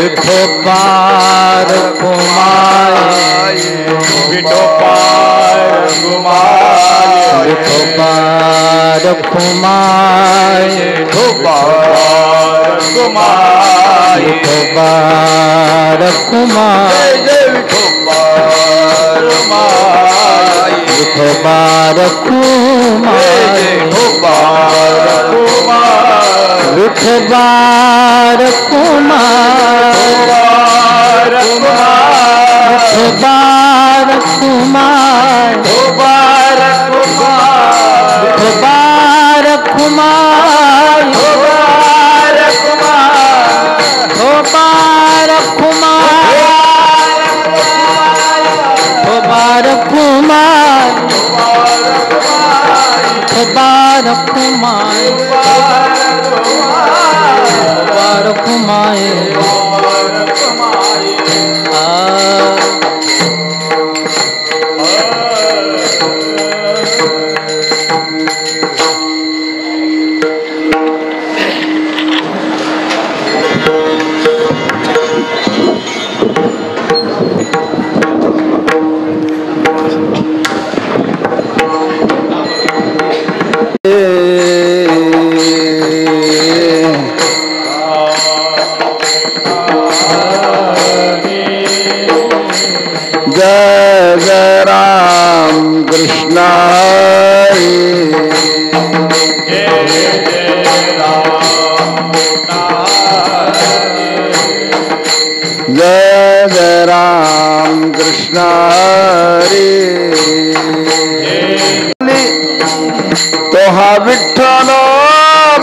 विठोबार कुमार विठोबार कुमार विठोबार कुमार विठोबार कुमार विठोबार कुमार जय विठोबार कुमार विठोबार कुमार विठोबार कुमार विठोबार कुमार विठोबार कुमार विठोबार कुमार विठोबार कुमार विठोबार कुमार विठोबार कुमार विठोबार जय राम कृष्ण जय जय राम कृष्ण तोहा विठ्ठल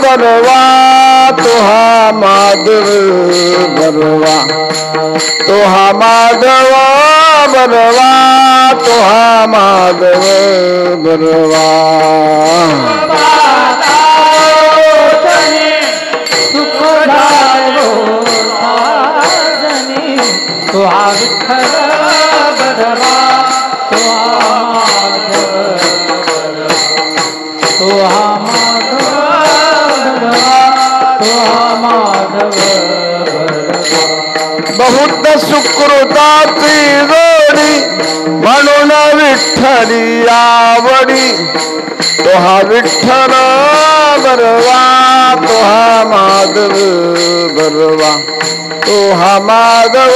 बरवा तोहा माधव बरवा तोहा माधव बरवा तोहा माधव बरवा तोहा विठ्ठल बरवा तोहा माधव बहुत सुकृताची जोडी म्हणून विठ्ठली आवडी तोहा विठ्ठल बरवा तोहा माधव बरवा तोहा माधव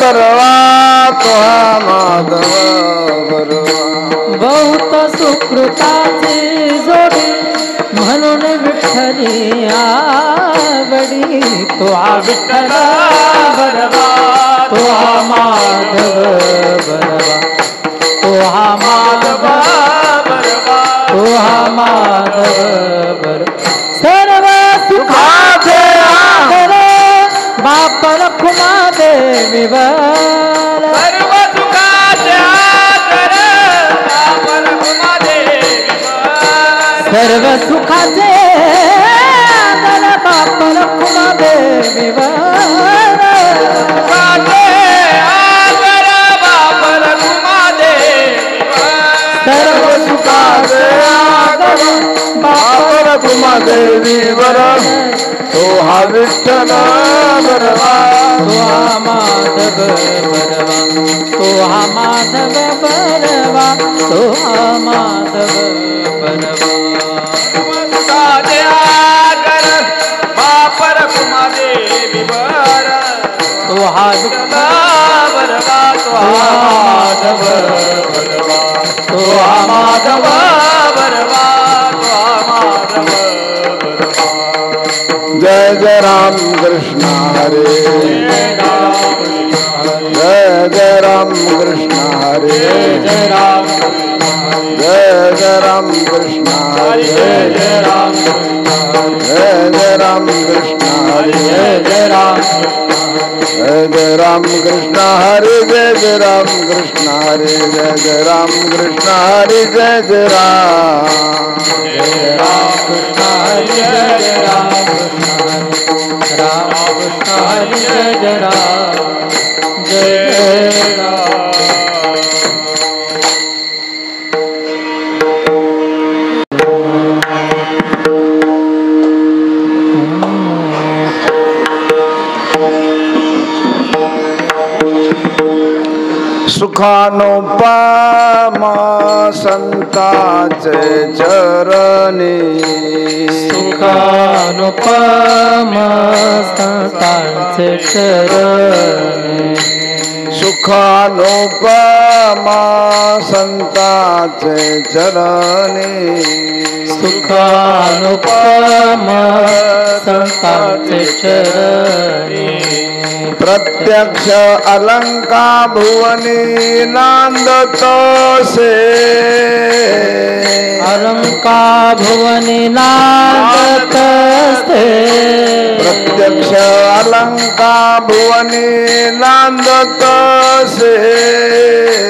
बरवा तोहा माधव बरवा बहुत सुकृताची जोडी म्हणून विठ्ठली आवडी तोहा विठ्ठल बरवा तोहा माधव बरवा तोहा माधव बरवा तोहा माधव बरवा सर्व सुखाचे आदर बाप रखुमा देवी वर सर्व सुखाचे आदर बाप रखुमा देवी वर सर्व सुखाचे आदर बाप रखुमा देवी वर सर्व सुखाचे आदर बाप रखुमा देवी वर तोहा विठ्ठल बरवा तोहा माधव बरवा तोहा माधव बरवा तोहा माधव बरवा बापर कुमारे विवर तोहा विठ्ठल बरवा तोहा माधव बरवा तोहा माधव बरवा तोहा माधव जय जय राम कृष्ण हरे जय जय राम कृष्ण हरे जय राम जय जय राम कृष्ण हरे जय राम जय जय राम कृष्ण हरे जय राम जय जय राम कृष्ण हरे जय जय राम कृष्ण हरे जय जय राम कृष्ण हरे जय जय राम कृष्ण हरे जय जय राम कृष्ण राम कृष्ण हरे जय जय राम जय राम सुखानुपमा संताचे चरणी सुखानुपमा संतांचे चरणी सुखानुपमा संताचे चरणी सुखानुपमा संतांचे चरणी प्रत्यक्ष अलंका भुवनी नांदतसे अलंका भुवनी नांदतसे प्रत्यक्ष अलंका भुवनी नांदतसे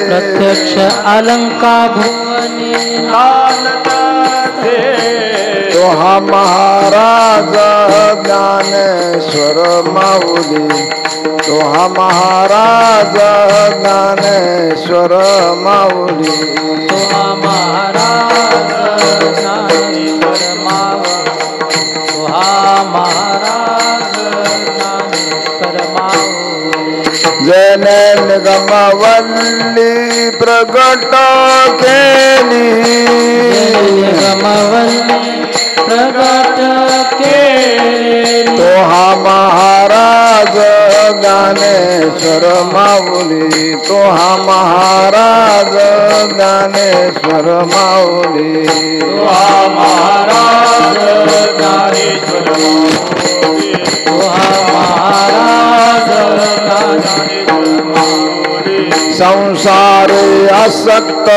प्रत्यक्ष अलंका भुवनी नांदतसे तो हा महाराज ज्ञानेश्वर माऊली तो हा महाराज ज्ञानेश्वर माऊली तो हा महाराज ज्ञानेश्वर माऊली तो हा महाराज ज्ञानेश्वर माऊली जने निगमवल्ली प्रगट केली निगमवल्ली प्रगट केली तो हा महाराज ज्ञानेश्वर माऊली तो हा महाराज ज्ञानेश्वर माऊली तो हा महाराज ज्ञानेश्वर माऊली तो हा महाराज ज्ञानेश्वर माऊली संसारे आसक्त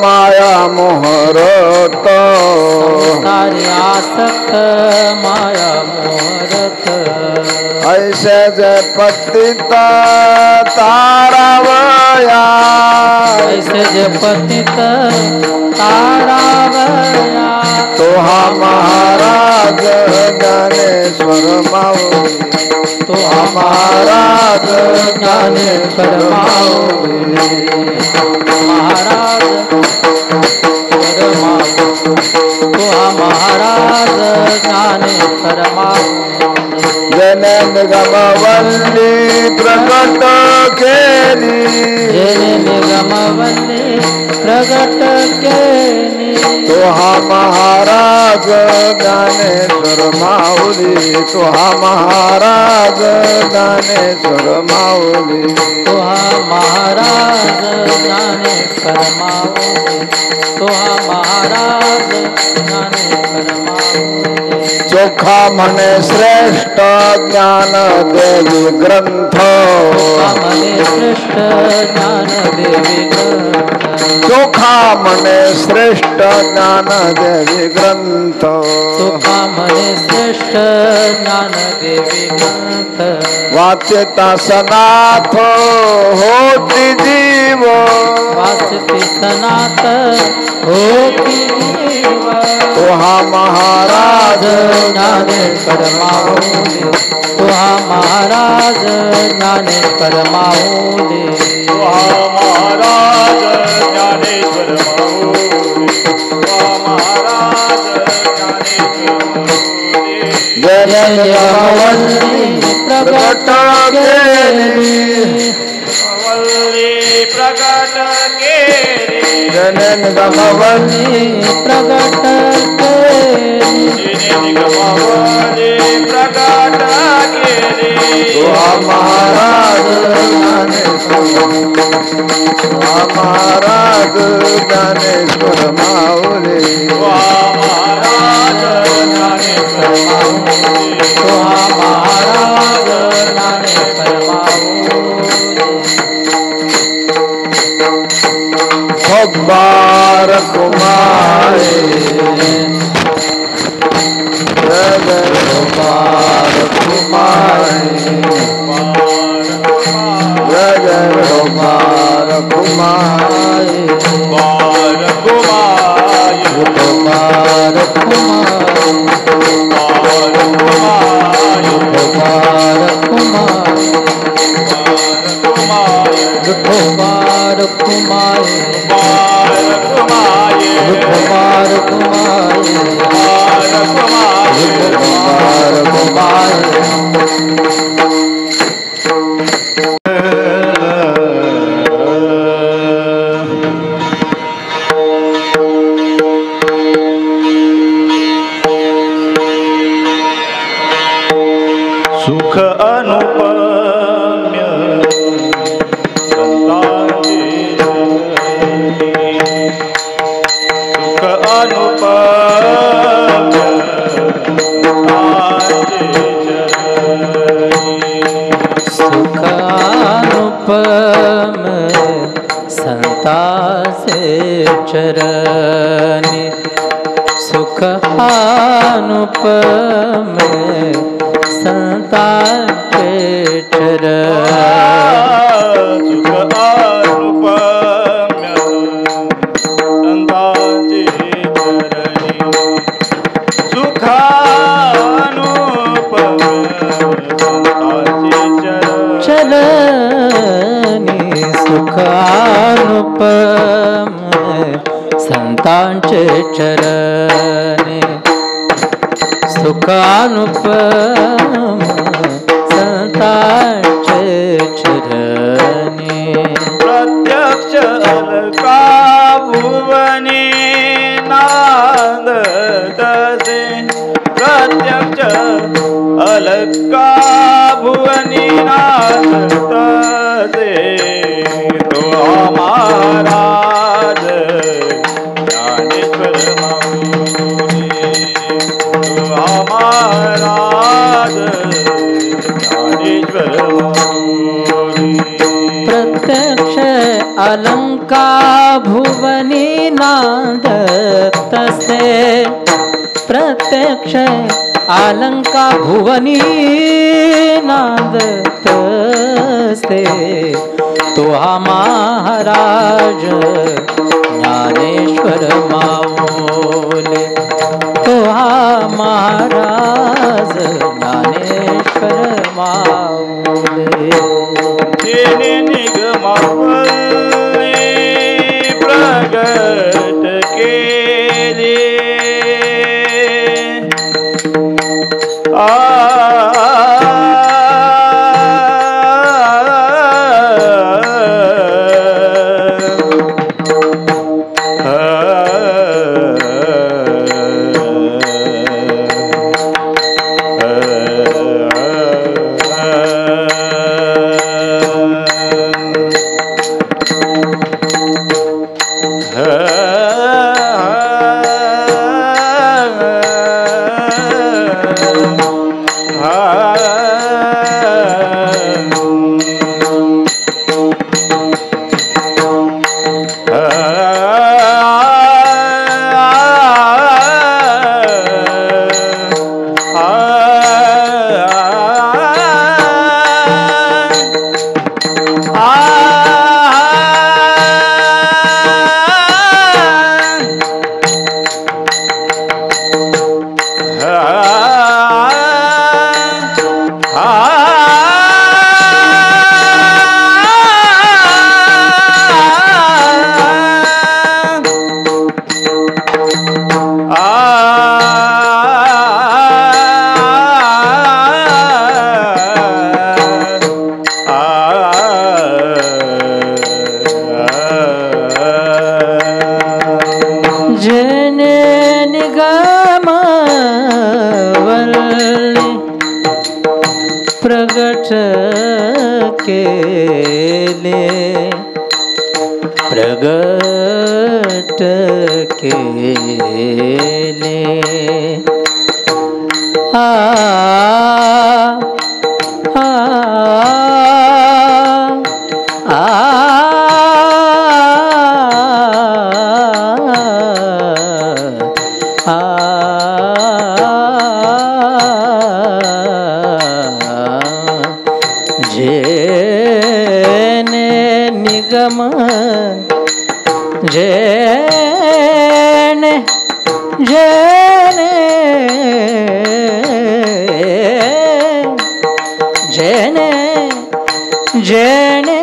माया मोहरत संसारी आसक्त माया मोहरत ऐसे जे पतित तारावया ऐसे जे पतित तारावया तो हा महाराज ज्ञानेश्वर माऊली तो हा महाराज ज्ञानेश्वर माऊली महाराज तो हा महाराज ज्ञानेश्वर माऊली जने निगमवल्ली प्रगट केली जेने निगमवल्ली प्रगट केली तो हा महाराज ज्ञानेश्वर माऊली तो हा महाराज ज्ञानेश्वर माऊली तो हा महाराज ज्ञानेश्वर माऊली तो हा महाराज ज्ञानेश्वर माऊली चोखा म्हणे श्रेष्ठ ज्ञान देवी ग्रंथ म्हणे श्रेष्ठ ज्ञान देवी ग्रंथ चोखा म्हणे श्रेष्ठ ज्ञान देवी ग्रंथ चोखा म्हणे श्रेष्ठ ज्ञान देवी ग्रंथ वाच्यता सनाथ होती जीव वाचती सनात होती जीव तो हा महाराज ज्ञानेश्वर माऊली तो हा महाराज ज्ञानेश्वर माऊली तो हा महाराज ज्ञानेश्वर माऊली तो हा महाराज ज्ञानेश्वर माऊली जने निगमवल्ली प्रगट केली वल्ली प्रगट केली जने निगमवल्ली प्रगट केली जिने निगमवल्ली प्रगट केली तो हा महाराज महाराज ज्ञानेश्वर माऊली तो हा महाराज ज्ञानेश्वर माऊली तो हा महाराज ज्ञानेश्वर माऊली खब्बार कुमारी जय जय खब्बार कुमारी जय जय खब्बार कुमारी बार कुमार कुमार कुमार बार कुमार कुमार कुमार कुमार कुमार कुमार कुमार कुमार कुमार कुमार दासे चरणी सुख अनुपमे संतांचे चरण सुख अनुपम्य संतांचे चरणी सुखानुपम्य संतांचे चरणी सुखानुपम संतांचे चरणी सुखानुपम संतांचे चरणी प्रत्यक्ष अलका भुवनी नांदतसे प्रत्यक्ष अलका भुवनी नांदतसे तो महाराज ज्ञानेश्वर माऊली तो महाराज ज्ञानेश्वर माऊली प्रत्यक्ष अलंका भुवनी नांदतसे प्रत्यक्ष अलंका भुवनी नांदतसे तो हा महाराज ज्ञानेश्वर माऊली तो हा महाराज ज्ञानेश्वर माऊली तेने निगमावली प्रगट केले प्रगट केले प्रगट केले आ आ आ जेने निगम जेने जेने जेने जेने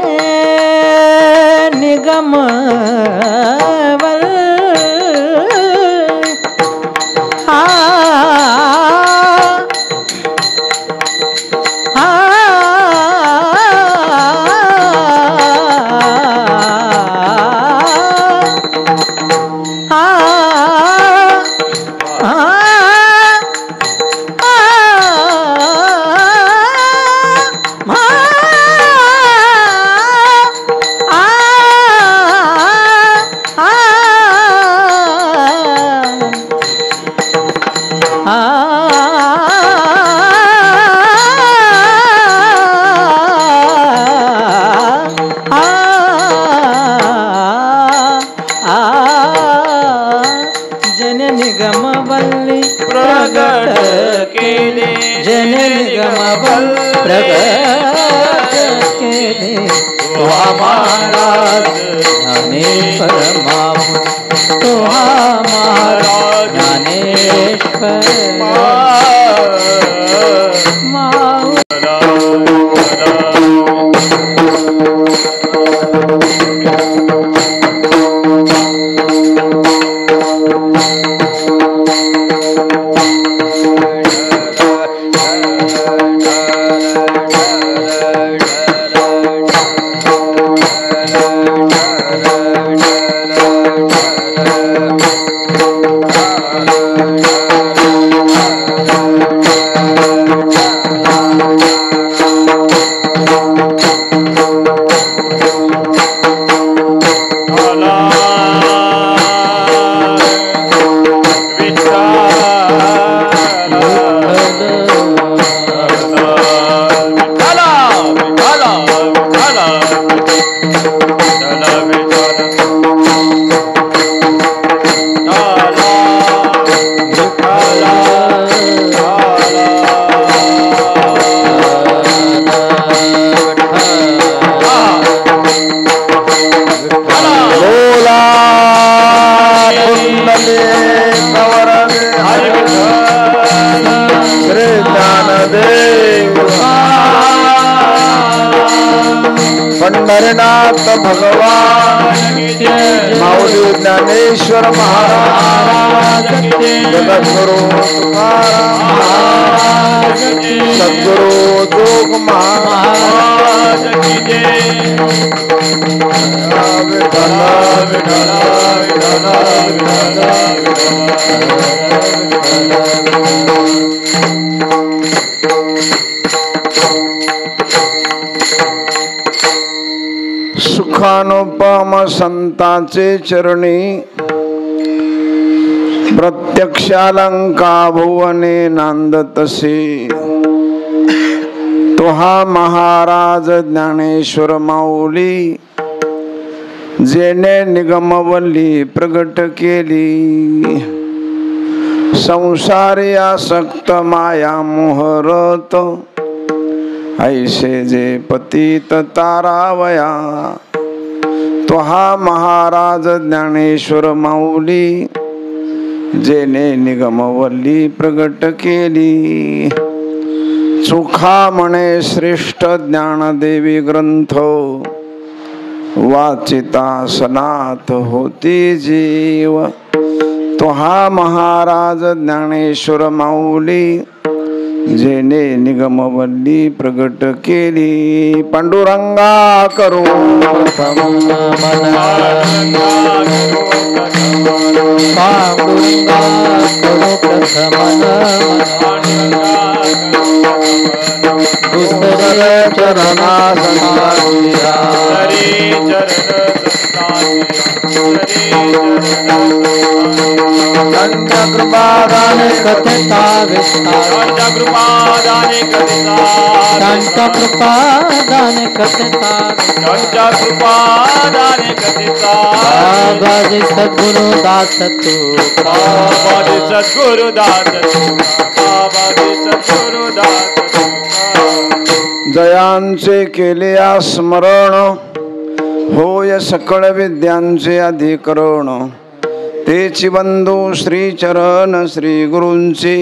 निगम केले तुहा महाराज ज्ञानेश्वर माऊली तुहा महाराज ज्ञानेश्वर माऊली पंढरनाथ भगवान माऊली ज्ञानेश्वर महाराज जगद्गुरु तुकाराम सद्गुरु जोग महाराज सुखानुपम संतांचे चरणी प्रत्यक्षालंका भुवने नांदतसे तुहा महाराज ज्ञानेश्वर माऊली जेने निगमवल्ली प्रगट केली संसारी आसक्त माया मोहरत ऐसे जे पतित तारावया तुहा महाराज ज्ञानेश्वर माऊली जेने निगमवल्ली प्रगट केली चोखा म्हणे श्रेष्ठ ज्ञानदेवी ग्रंथ वाचिता सनात होती जीव तुहा महाराज ज्ञानेश्वर माऊली जेने निगमवल्ली प्रगट केली पांडुरंगा करू पांडुरंगा करू प्रथम दुसरे चरणा संतानिया कृपादाने कथिता विस्तार कृपादाने कथिता बाबाजी सद्गुरु दास तू बाबाजी सद्गुरु दास जयांचे केले स्मरण होय सकळ विद्यांचे अधिकरण तेची बंधू श्री चरण श्री गुरूंचे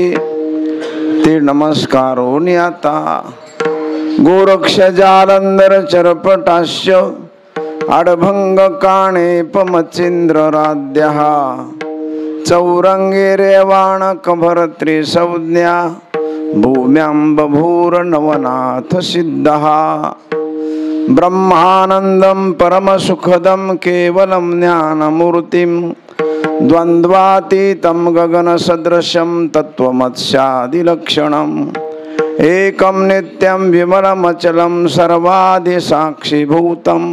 ते नमस्कारोनी आता गोरक्ष जालंधर चरपटाश्य आडभंग काणेप मच्छिंद्र राध्यः चौरंगे रेवाण कभरत्री संज्ञा भूम्यांबभूर नवनाथ सिद्धः ब्रह्मानंदं परमसुखदं केवलं ज्ञानमूर्तिं द्वन्द्वातीतं गगनसदृशं तत्त्वमस्यादिलक्षणम् एकं नित्यं विमलमचलं सर्वादिसाक्षिभूतं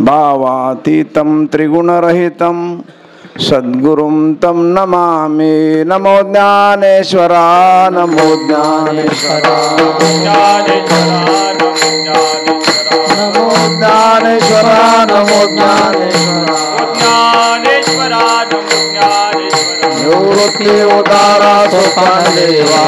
भावातीतं त्रिगुणरहितं सद्गुरुं तं नमामि नमो ज्ञानेश्वरा नमो ज्ञानेश्वरा नमो ज्ञानेश्वरा नमो ज्ञानेश्वरा निवृत्ति उदारा सोपान देवा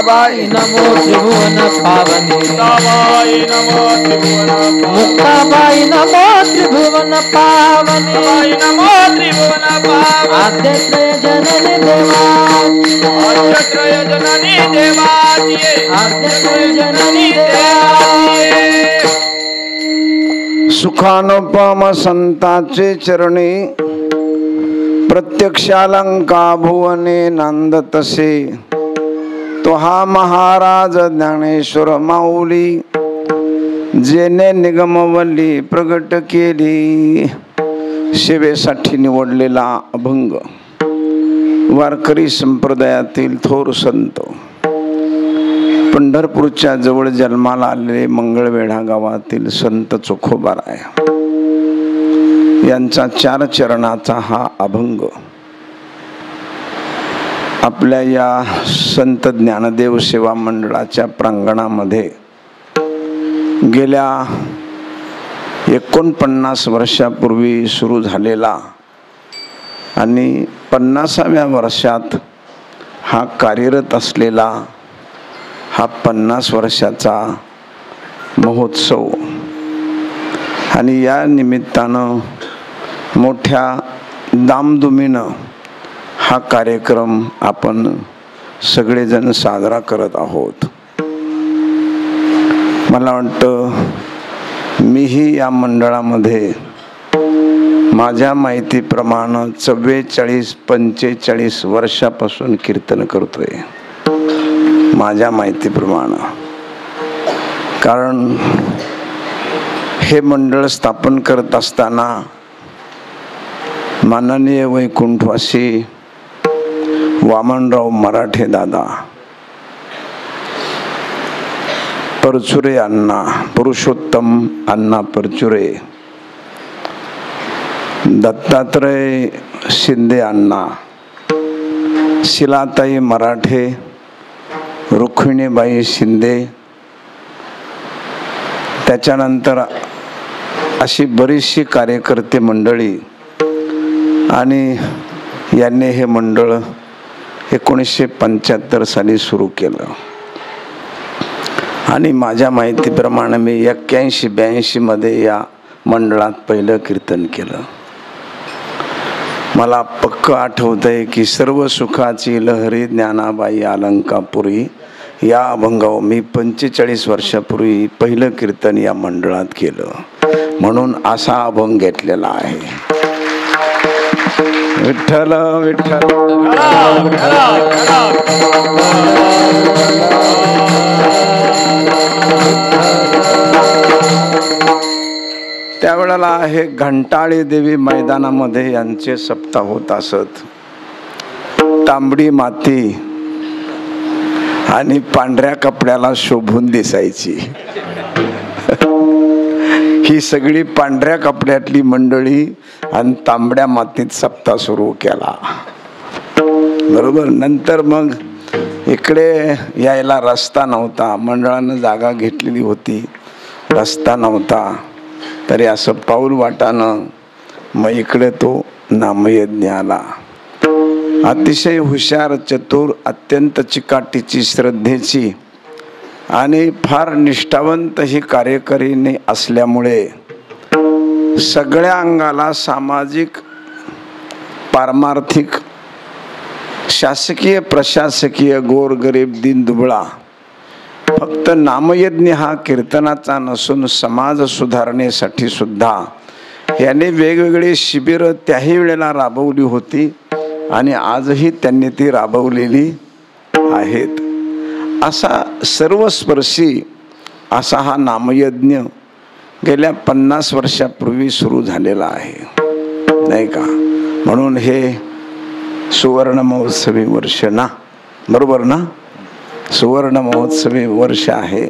मुक्ताबाई नमो त्रिभुवन पावनी मुक्ताबाई नमो त्रिभुवन मुक्ताबाई नमो त्रिभुवन पावनी मुक्ताबाई नमो त्रिभुवन पावनी आद्यत्रय जननी देवाची आद्यत्रय जननी देवाची आद्यत्रय जननी देवाची सुखानुपम संताचे चरणी प्रत्यक्षालंका भुवने नांदतसे तो हा महाराज ज्ञानेश्वर माऊली जेने निगमवल्ली प्रगट केली सेवेसाठी निवडलेला अभंग वारकरी संप्रदायातील थोर संत पंढरपूरच्या जवळ जन्माला आलेले मंगळवेढा गावातील संत चोखोबाराय यांचा 4 चरणाचा हा अभंग आपल्या या संत ज्ञानदेव सेवा मंडळाच्या प्रांगणामध्ये गेल्या 49 वर्षापूर्वी सुरू झालेला आणि 50व्या वर्षात हा कार्यरत असलेला हा 50 वर्षाचा महोत्सव आणि या निमित्तानं मोठ्या दामधुमीनं हा कार्यक्रम आपण सगळेजण साजरा करत आहोत. मला वाटतं मीही या मंडळामध्ये माझ्या माहितीप्रमाणे 44-45 वर्षापासून कीर्तन करतोय माझ्या माहितीप्रमाणे. कारण हे मंडळ स्थापन करत असताना माननीय वैकुंठवासी वामनराव मराठे दादा, परचुरे अण्णा, पुरुषोत्तम अण्णा परचुरे, दत्तात्रय शिंदे अण्णा, शिलाताई मराठे, रुक्मिणीबाई शिंदे, त्याच्यानंतर अशी बरीचशी कार्यकर्ते मंडळी आणि यांनी हे मंडळ 1975 साली सुरू केलं आणि माझ्या माहितीप्रमाणे मी 81-82 मध्ये या मंडळात पहिलं कीर्तन केलं. मला पक्क आठवतंय की सर्व सुखाची लहरी ज्ञानाबाई अलंकापुरी या अभंगावर मी 45 वर्षापूर्वी पहिलं कीर्तन या मंडळात केलं म्हणून असा अभंग घेतलेला आहे. विठ्ठल विठ्ठल त्यावेळेला हे घंटाळी देवी मैदानामध्ये यांचे सप्ताह होत असत. तांबडी माती आणि पांढऱ्या कपड्याला शोभून दिसायची. ही सगळी पांढऱ्या कपड्यातली मंडळी आणि तांबड्या मातीत सप्ताह सुरू केला. बरोबर. नंतर मग इकडे यायला रस्ता नव्हता, मंडळानं जागा घेतलेली होती, रस्ता नव्हता, तरी असं पाऊल वाटानं मग इकडे तो नामयज्ञ आला. अतिशय हुशार, चतुर, अत्यंत चिकाटीची, श्रद्धेची आणि फार निष्ठावंत ही कार्यकर्त्याने असल्यामुळे सगळ्या अंगाला सामाजिक, पारमार्थिक, शासकीय, प्रशासकीय, गोरगरीब, दीनदुबळा फक्त नामयज्ञ हा कीर्तनाचा नसून समाज सुधारणेसाठी सुद्धा याने वेगवेगळी शिबिरं त्याही वेळेला राबवली होती आणि आजही त्यांनी ती राबवलेली आहेत. असा सर्वस्पर्शी असा हा नामयज्ञ गेल्या 50 वर्षापूर्वी सुरू झालेला आहे, नाही का. म्हणून हे सुवर्ण महोत्सवी वर्ष ना, बरोबर ना, सुवर्ण महोत्सवी वर्ष आहे.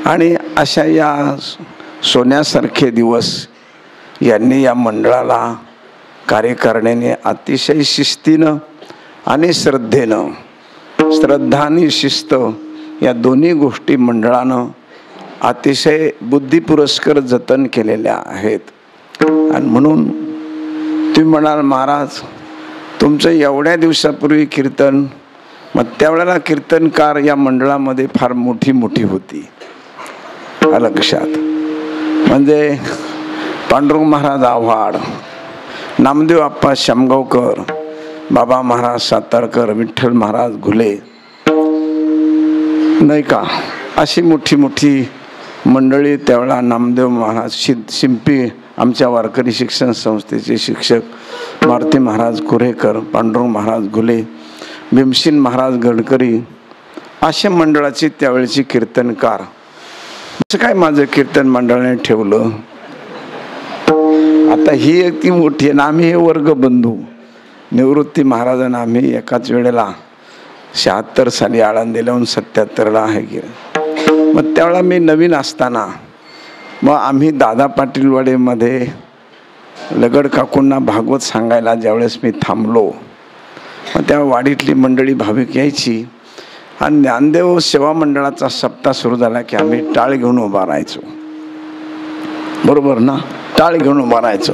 आणि अशा या सोन्यासारखे दिवस यांनी या मंडळाला कार्यकारिणीने अतिशय शिस्तीनं आणि श्रद्धेनं, श्रद्धा आणि शिस्त या दोन्ही गोष्टी मंडळानं अतिशय बुद्धिपुरस्कर जतन केलेल्या आहेत. आणि म्हणून तुम्ही म्हणाल महाराज तुमचं एवढ्या दिवसापूर्वी कीर्तन मग त्यावेळेला कीर्तनकार या मंडळामध्ये फार मोठी मोठी होती लक्षात. म्हणजे पांडुरंग महाराज आव्हाड, नामदेव आप्पा शामगावकर, बाबा महाराज सातारकर, विठ्ठल महाराज घुले, नाही का, अशी मोठी मोठी मंडळी त्यावेळेला. नामदेव महाराज शिंपी, आमच्या वारकरी शिक्षण संस्थेचे शिक्षक मारुती महाराज कुरेकर, पांडुरंग महाराज घुले, भीमसेन महाराज गडकरी, अशा मंडळाची त्यावेळेची कीर्तनकार. असं काय माझं कीर्तन मंडळाने ठेवलं. आता ही एक ती मोठी आहे ना. आम्ही हे वर्ग बंधू निवृत्ती महाराजांना आम्ही एकाच वेळेला 76 साली आळंदीला येऊन 77ला आहे की. मग त्यावेळेला मी नवीन असताना मग आम्ही दादा पाटीलवाडीमध्ये लगड काकूंना भागवत सांगायला ज्यावेळेस मी थांबलो, मग त्या वाडीतली मंडळी भाविक यायची आणि ज्ञानदेव सेवा मंडळाचा सप्ताह सुरू झाला की आम्ही टाळ घेऊन उभा राहायचो. बरोबर ना, टाळ घेऊन उभा राहायचो.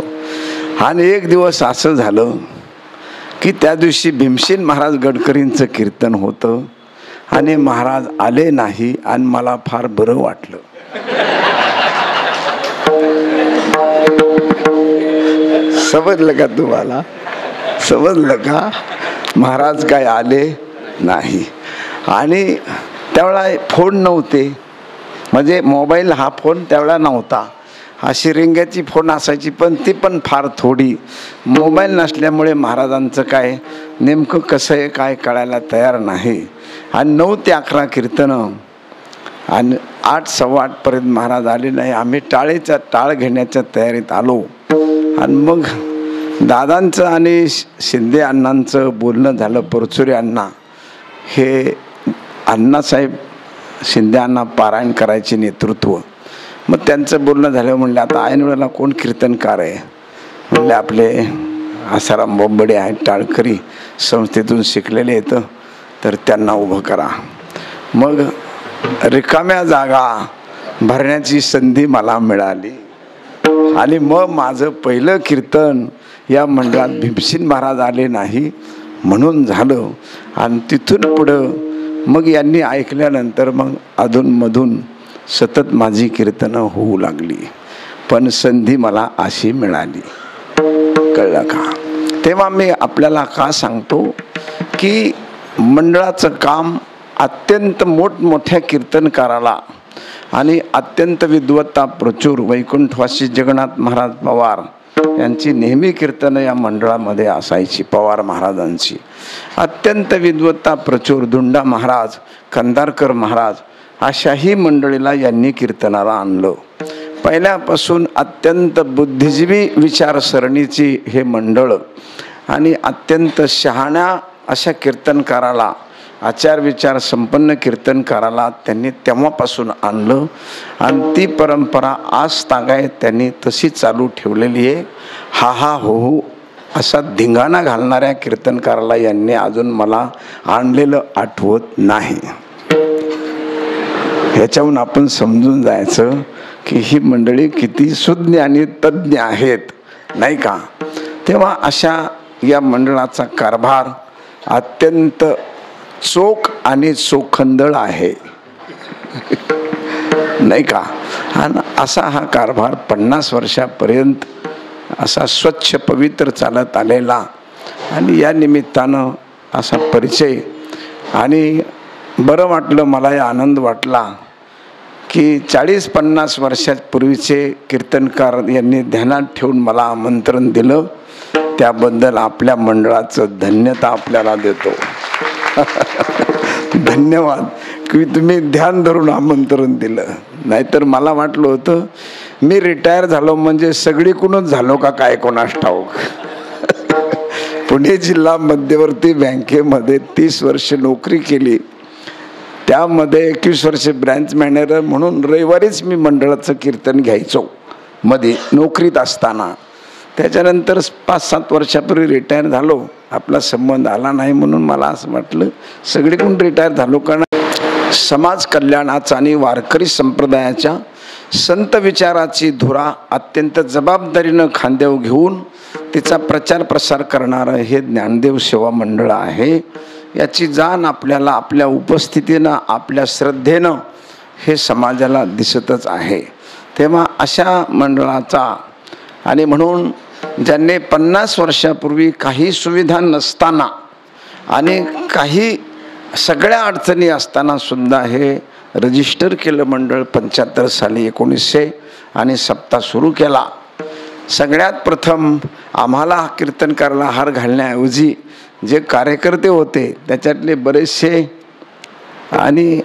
आणि एक दिवस असं झालं की त्या दिवशी भीमसेन महाराज गडकरींचं कीर्तन होतं आणि महाराज आले नाही आणि मला फार बरं वाटलं. समजलं का तुम्हाला? समजलं का? महाराज काय आले नाही. आणि त्यावेळा फोन नव्हते, म्हणजे मोबाईल हा फोन त्यावेळा नव्हता. अशी रिंग्याची फोन असायची, पण ती पण फार थोडी. मोबाईल नसल्यामुळे महाराजांचं काय नेमकं कसं आहे काय कळायला तयार नाही. आणि 9 ते 11 कीर्तनं आणि 8, 8:15 पर्यंत महाराज आले नाही. आम्ही टाळ घेण्याच्या तयारीत आलो. आणि मग दादांचं आणि शिंदे अण्णांचं बोलणं झालं. परचुरे अण्णा हे अण्णासाहेब शिंदे अण्णा पारायण करायचे नेतृत्व. मग त्यांचं बोलणं झालं. म्हणलं आता ऐन वेळेला कोण कीर्तनकार आहे? म्हणले आपले आसाराम बोंबडे आहेत, टाळकरी संस्थेतून शिकलेले येतं, तर त्यांना उभं करा. मग रिकाम्या जागा भरण्याची संधी मला मिळाली आणि मग माझं पहिलं कीर्तन या मंडळात भीमसेन महाराज आले नाही म्हणून झालं. आणि तिथून पुढं मग यांनी ऐकल्यानंतर मग अधूनमधून सतत माझी कीर्तनं होऊ लागली. पण संधी मला अशी मिळाली. कळलं का? तेव्हा मी आपल्याला का सांगतो की मंडळाचं काम अत्यंत मोठमोठ्या कीर्तनकाराला आणि अत्यंत विद्वत्ता प्रचूर वैकुंठवासी जगन्नाथ महाराज पवार यांची नेहमी कीर्तनं या मंडळामध्ये असायची. पवार महाराजांची अत्यंत विद्वत्ता प्रचूर, धुंडा महाराज, कंधारकर महाराज, अशाही मंडळीला यांनी कीर्तनाला आणलं. पहिल्यापासून अत्यंत बुद्धिजीवी विचारसरणीची हे मंडळ आणि अत्यंत शहाण्या अशा कीर्तनकाराला, आचार विचार संपन्न कीर्तनकाराला त्यांनी तेव्हापासून आणलं. आणि ती परंपरा आज तागायत त्यांनी तशी चालू ठेवलेली आहे. हा हा हो हो असा धिंगाणा घालणाऱ्या कीर्तनकाराला यांनी अजून मला आणलेलं आठवत नाही. ह्याच्याहून आपण समजून जायचं की ही मंडळी किती सुज्ञ आणि तज्ज्ञ आहेत, नाही का? तेव्हा अशा या मंडळाचा कारभार अत्यंत चोख आणि चोखंदळ आहे, नाही का? आणि असा हा कारभार 50 वर्षापर्यंत असा स्वच्छ पवित्र चालत आलेला. आणि या निमित्तानं असा परिचय आणि बरं वाटलं, मलाही आनंद वाटला की 40-50 वर्षापूर्वीचे कीर्तनकार यांनी ध्यानात ठेवून मला आमंत्रण दिलं. त्याबद्दल आपल्या मंडळाचं धन्यता आपल्याला देतो. धन्यवाद की तुम्ही ध्यान धरून आमंत्रण दिलं. नाहीतर मला वाटलं होतं मी रिटायर झालो म्हणजे सगळीकडूनच झालो का काय कोणास ठाऊक. पुणे जिल्हा मध्यवर्ती बँकेमध्ये 30 वर्ष नोकरी केली. त्यामध्ये 21 वर्ष ब्रँच मॅनेजर म्हणून रविवारीच मी मंडळाचं कीर्तन घ्यायचो मध्ये नोकरीत असताना. त्याच्यानंतर 5-7 वर्षापूर्वी रिटायर झालो. आपला संबंध आला नाही म्हणून मला असं वाटलं सगळीकडून रिटायर झालो. कारण समाज कल्याणाचा आणि वारकरी संप्रदायाच्या संत विचाराची धुरा अत्यंत जबाबदारीनं खांद्यावर घेऊन तिचा प्रचार प्रसार करणारं हे ज्ञानदेव सेवा मंडळ आहे. याची जाण आपल्याला आपल्या उपस्थितीनं आपल्या श्रद्धेनं हे समाजाला दिसतच आहे. तेव्हा अशा मंडळाचा आणि म्हणून ज्यांनी 50 वर्षापूर्वी काही सुविधा नसताना आणि काही सगळ्या अडचणी असताना सुद्धा हे रजिस्टर केलं मंडळ 75 साली 1900 आणि सप्ताह सुरू केला. सगळ्यात प्रथम आम्हाला कीर्तनकाराला हार घालण्याऐवजी जे कार्यकर्ते होते त्याच्यातले बरेचसे आणि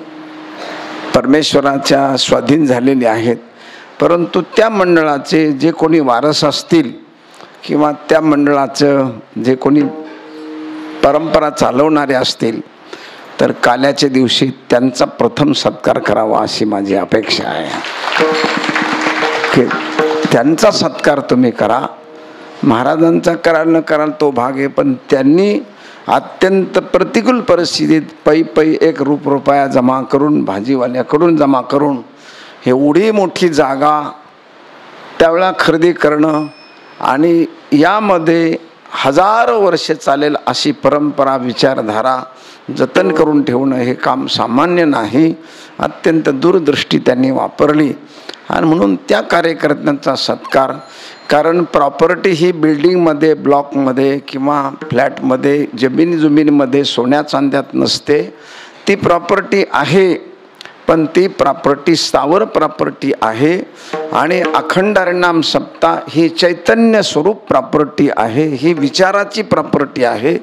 परमेश्वराच्या स्वाधीन झालेले आहेत. परंतु त्या मंडळाचे जे कोणी वारस असतील किंवा त्या मंडळाचं जे कोणी परंपरा चालवणारे असतील तर काल्याच्या दिवशी त्यांचा प्रथम सत्कार करावा अशी माझी अपेक्षा आहे की त्यांचा सत्कार तुम्ही करा. महाराजांचा कराल न कराल तो भाग आहे, पण त्यांनी अत्यंत प्रतिकूल परिस्थितीत पै 1 रुपया जमा करून भाजीवाल्याकडून जमा करून एवढी मोठी जागा त्यावेळेला खरेदी करणं आणि यामध्ये हजारो वर्षे चालेल अशी परंपरा विचारधारा जतन करून ठेवणं हे काम सामान्य नाही. अत्यंत दूरदृष्टी त्यांनी वापरली आणि म्हणून त्या कार्यकर्त्यांचा सत्कार. कारण प्रॉपर्टी ही बिल्डिंगमध्ये ब्लॉकमध्ये किंवा फ्लॅटमध्ये जमिनीमध्ये सोन्या चांद्यात नसते. ती प्रॉपर्टी आहे, पण ती प्रॉपर्टी स्थावर प्रॉपर्टी आहे आणि अखंड हरिनाम सप्ताह ही चैतन्य स्वरूप प्रॉपर्टी आहे, ही विचाराची प्रॉपर्टी आहे.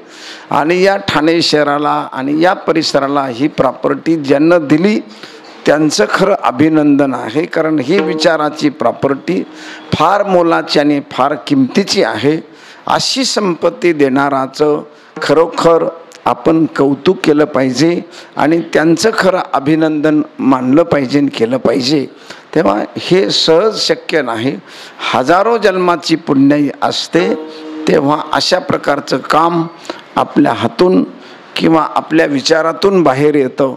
आणि या ठाणे शहराला आणि या परिसराला ही प्रॉपर्टी ज्यांना दिली त्यांचं खरं अभिनंदन आहे. कारण ही विचाराची प्रॉपर्टी फार मोलाची आणि फार किमतीची आहे. अशी संपत्ती देणाराचं खरोखर आपण कौतुक केलं पाहिजे आणि त्यांचं खरं अभिनंदन मानलं पाहिजे केलं पाहिजे. तेव्हा हे सहज शक्य नाही, हजारो जन्माची पुण्याई असते. तेव्हा अशा प्रकारचं काम आपल्या हातून किंवा आपल्या विचारातून बाहेर येतं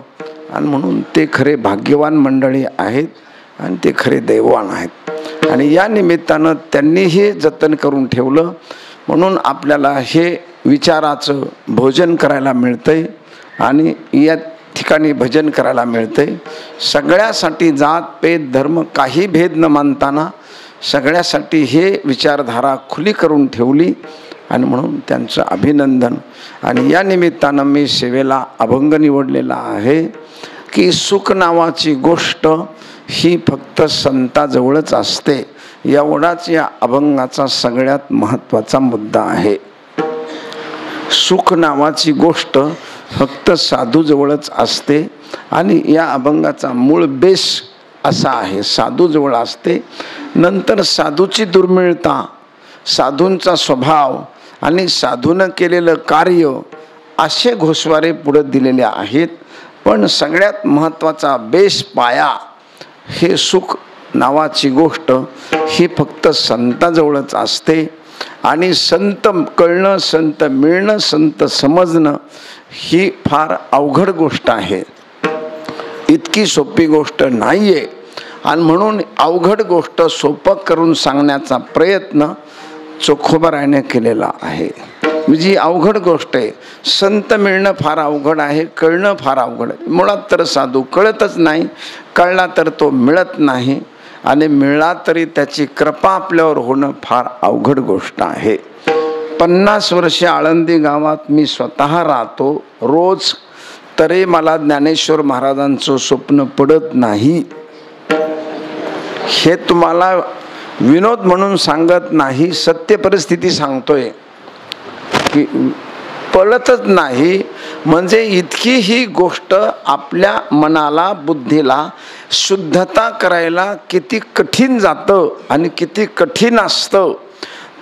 आणि म्हणून ते खरे भाग्यवान मंडळी आहेत आणि ते खरे दैवान आहेत. आणि या निमित्तानं त्यांनीही जतन करून ठेवलं म्हणून आपल्याला हे विचाराचं भोजन करायला मिळतंय आणि या ठिकाणी भजन करायला मिळतंय. सगळ्यासाठी जात पेद धर्म काही भेद न मानताना सगळ्यासाठी हे विचारधारा खुली करून ठेवली आणि म्हणून त्यांचं अभिनंदन. आणि या निमित्तानं मी सेवेला अभंग निवडलेला आहे की सुख नावाची गोष्ट ही फक्त संताजवळच असते. एवढाच या अभंगाचा सगळ्यात महत्त्वाचा मुद्दा आहे. सुख नावाची गोष्ट फक्त साधूजवळच असते आणि या अभंगाचा मूळ बेस असा आहे, साधूजवळ असते. नंतर साधूची दुर्मिळता, साधूंचा स्वभाव आणि साधूनं केलेलं कार्य असे घोषवारे पुढे दिलेले आहेत. पण सगळ्यात महत्त्वाचा बेस पाया हे सुख नावाची गोष्ट ही फक्त संताजवळच असते. आणि संत कळणं, संत मिळणं, संत समजणं ही फार अवघड गोष्ट आहे, इतकी सोपी गोष्ट नाही आहे. आणि म्हणून अवघड गोष्ट सोपं करून सांगण्याचा प्रयत्न चोखोबारायाने केलेला आहे. जी अवघड गोष्ट आहे, संत मिळणं फार अवघड आहे, कळणं फार अवघड आहे. मुळात तर साधू कळतच नाही, कळला तर तो मिळत नाही आणि मिळला तरी त्याची कृपा आपल्यावर होणं फार अवघड गोष्ट आहे. 50 वर्षे आळंदी गावात मी स्वतः राहतो रोज, तरी मला ज्ञानेश्वर महाराजांचं स्वप्न पडत नाही. हे तुम्हाला विनोद म्हणून सांगत नाही, सत्य परिस्थिती सांगतोय की पडतच नाही. म्हणजे इतकी ही गोष्ट आपल्या मनाला बुद्धीला शुद्धता करायला किती कठीण जातं आणि किती कठीण असतं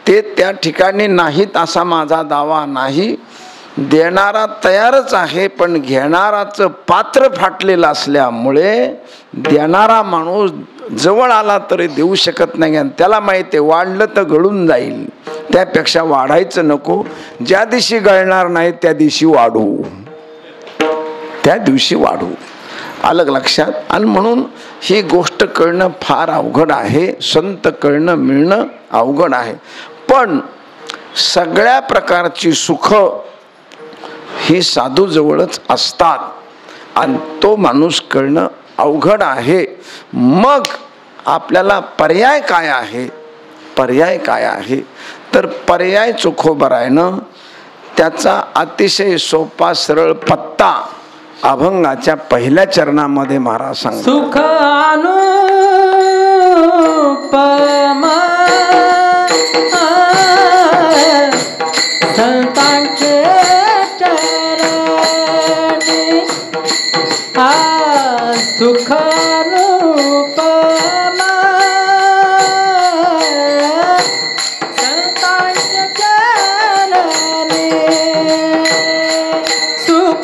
ते त्या ठिकाणी नाहीत असा माझा दावा नाही. देणारा तयारच आहे, पण घेणाराचं पात्र फाटलेलं असल्यामुळे देणारा माणूस जवळ आला तरी देऊ शकत नाही. आणि त्याला माहिती आहे वाढलं तर गळून जाईल, त्यापेक्षा वाढायचं नको. ज्या दिवशी गळणार नाही त्या दिवशी वाढू, त्या दिवशी वाढू. अलग लक्षात. आणि म्हणून ही गोष्ट कळणं फार अवघड आहे, संत कळणं मिळणं अवघड आहे. पण सगळ्या प्रकारची सुख हे साधू जवळच असतात आणि तो माणूस कळणं अवघड आहे. मग आपल्याला पर्याय काय आहे? पर्याय काय आहे तर पर्याय चोखोबरायनं त्याचा अतिशय सोपा सरळ पत्ता अभंगाच्या पहिल्या चरणामध्ये महाराज सांगतात. सुख अनुपम संतांचे चरणी सुख अनुपम संतांचे चरणी सुख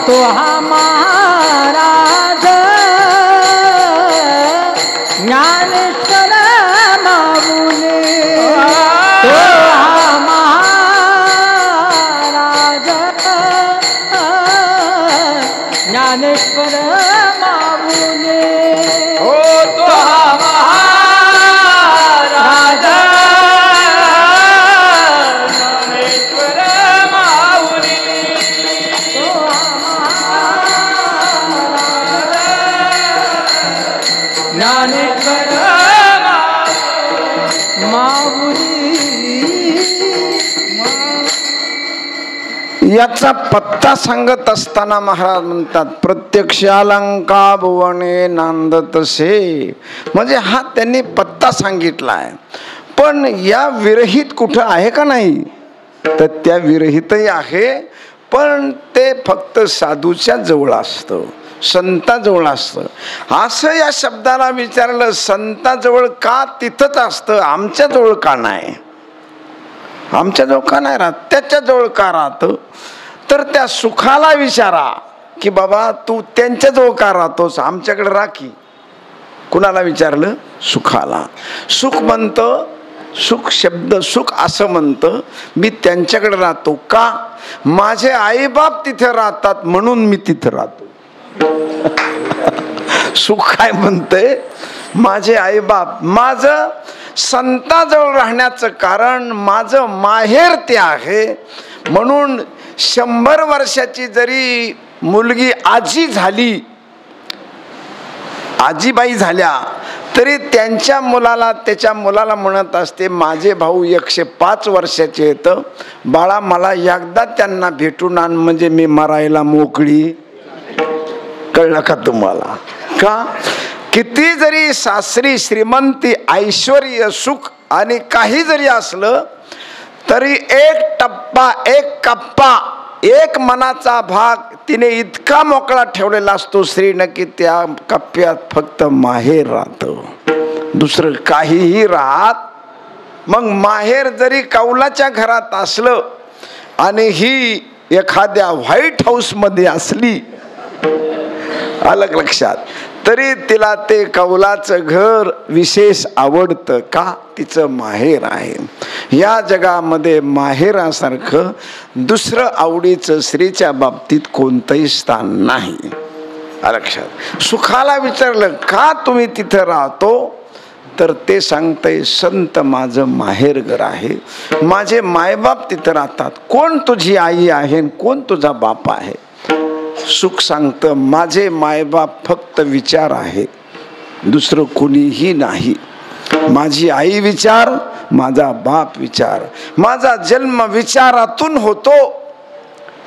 तो महाराज ज्ञानेश्वर माऊली तो महाराज ज्ञानेश्वर माऊली हो तो महाराज ज्ञानेश्वर माऊली ज्ञानेश्वर माऊली. याचा पत्ता सांगत असताना महाराज म्हणतात प्रत्यक्ष अलंका भुवने नांदतसे. म्हणजे हा त्यांनी पत्ता सांगितलाय. पण या विरहित कुठं आहे का नाही तर त्या विरहितही आहे. पण ते फक्त साधूच्या जवळ असतं, संताजवळ असतं. असं या शब्दाला विचारलं संताजवळ का तिथंच असतं, आमच्याजवळ का नाही? आमच्याजवळ का नाही राहत, त्याच्याजवळ का राहतं? तर त्या सुखाला विचारा की बाबा तू त्यांच्याजवळ का राहतोस, आमच्याकडे राखी. कुणाला विचारलं? सुखाला. सुख म्हणतं, सुख शब्द सुख असं म्हणतं मी त्यांच्याकडे राहतो का? माझे आईबाप तिथे राहतात म्हणून मी तिथे राहतो. सुख काय म्हणते? माझे आईबाप. माझं संताजवळ राहण्याचं कारण माझं माहेर ते आहे. म्हणून 100 वर्षाची जरी मुलगी आजी झाली, आजीबाई झाल्या, तरी त्यांच्या मुलाला त्याच्या मुलाला म्हणत असते माझे भाऊ 105 वर्षाचे आहेत, बाळा मला एकदा त्यांना भेटून आण म्हणजे मी मरायला मोकळी. कळलं का तुम्हाला? का किती जरी सासरी श्रीमंती ऐश्वर्य सुख आणि काही जरी असलं तरी एक टप्पा एक कप्पा एक मनाचा भाग तिने इतका मोकळा ठेवलेला असतो स्त्रीनं की त्या कप्प्यात फक्त माहेर राहतं, दुसरं काहीही राहत. मग माहेर जरी कौलाच्या घरात असलं आणि ही एखाद्या व्हाईट हाऊस मध्ये असली, अलग लक्षात, तरी तिला ते कौलाचं घर विशेष आवडतं का? तिचं माहेर आहे. या जगामध्ये माहेरासारखं दुसरं आवडीचं स्त्रीच्या बाबतीत कोणतंही स्थान नाही. लक्षात. सुखाला विचारलं का तुम्ही तिथं राहतो, तर ते सांगतंय संत माझं माहेरघर आहे, माझे मायबाप तिथं राहतात. कोण तुझी आई आहे, कोण तुझा बाप आहे? सुख सांगतं माझे मायबाप फक्त विचार आहे, दुसरं कोणीही नाही. माझी आई विचार, माझा बाप विचार, माझा जन्म विचारातून होतो.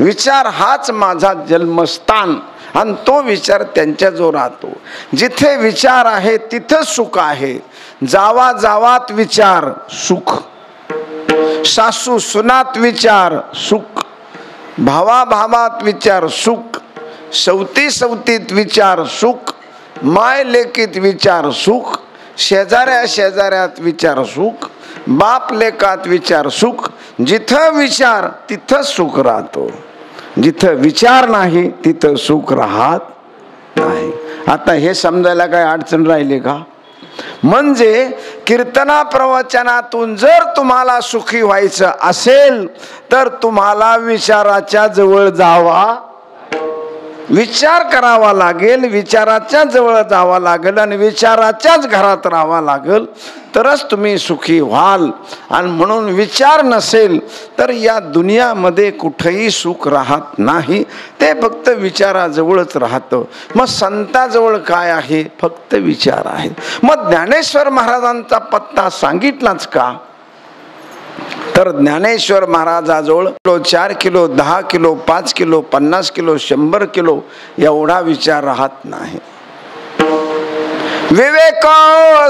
विचार हाच माझा जन्मस्थान आणि तो विचार त्यांच्याजवळ राहतो. जिथे विचार आहे तिथं सुख आहे. जावा जावात विचार सुख, सासू सुनात विचार सुख, भावा भावात विचार सुख, सवती सवतीत विचार सुख, माय लेकीत विचार सुख, शेजाऱ्या शेजाऱ्यात विचार सुख, बाप लेकात विचार सुख. जिथं विचार तिथं सुख राहतो. जिथं विचार नाही तिथं सुख राहत नाही. आता हे समजायला काय अडचण राहिली का? म्हणजे कीर्तना प्रवचनातून जर तुम्हाला सुखी व्हायचं असेल तर तुम्हाला विचाराच्या जवळ जावा, विचार करावा लागेल, विचाराच्या जवळ जावं लागेल आणि विचाराच्याच घरात राहावं लागेल, तरच तुम्ही सुखी व्हाल. आणि म्हणून विचार नसेल तर या दुनियामध्ये कुठेही सुख राहत नाही. ते फक्त विचाराजवळच राहतं. मग संताजवळ काय आहे? फक्त विचार आहे. मग ज्ञानेश्वर महाराजांचा पत्ता सांगितलाच का? तर ज्ञानेश्वर महाराजाजवळ 4 kilo 10 kilo 5 kilo 50 kilo 100 kilo एवढा विचार राहत नाही. विवेक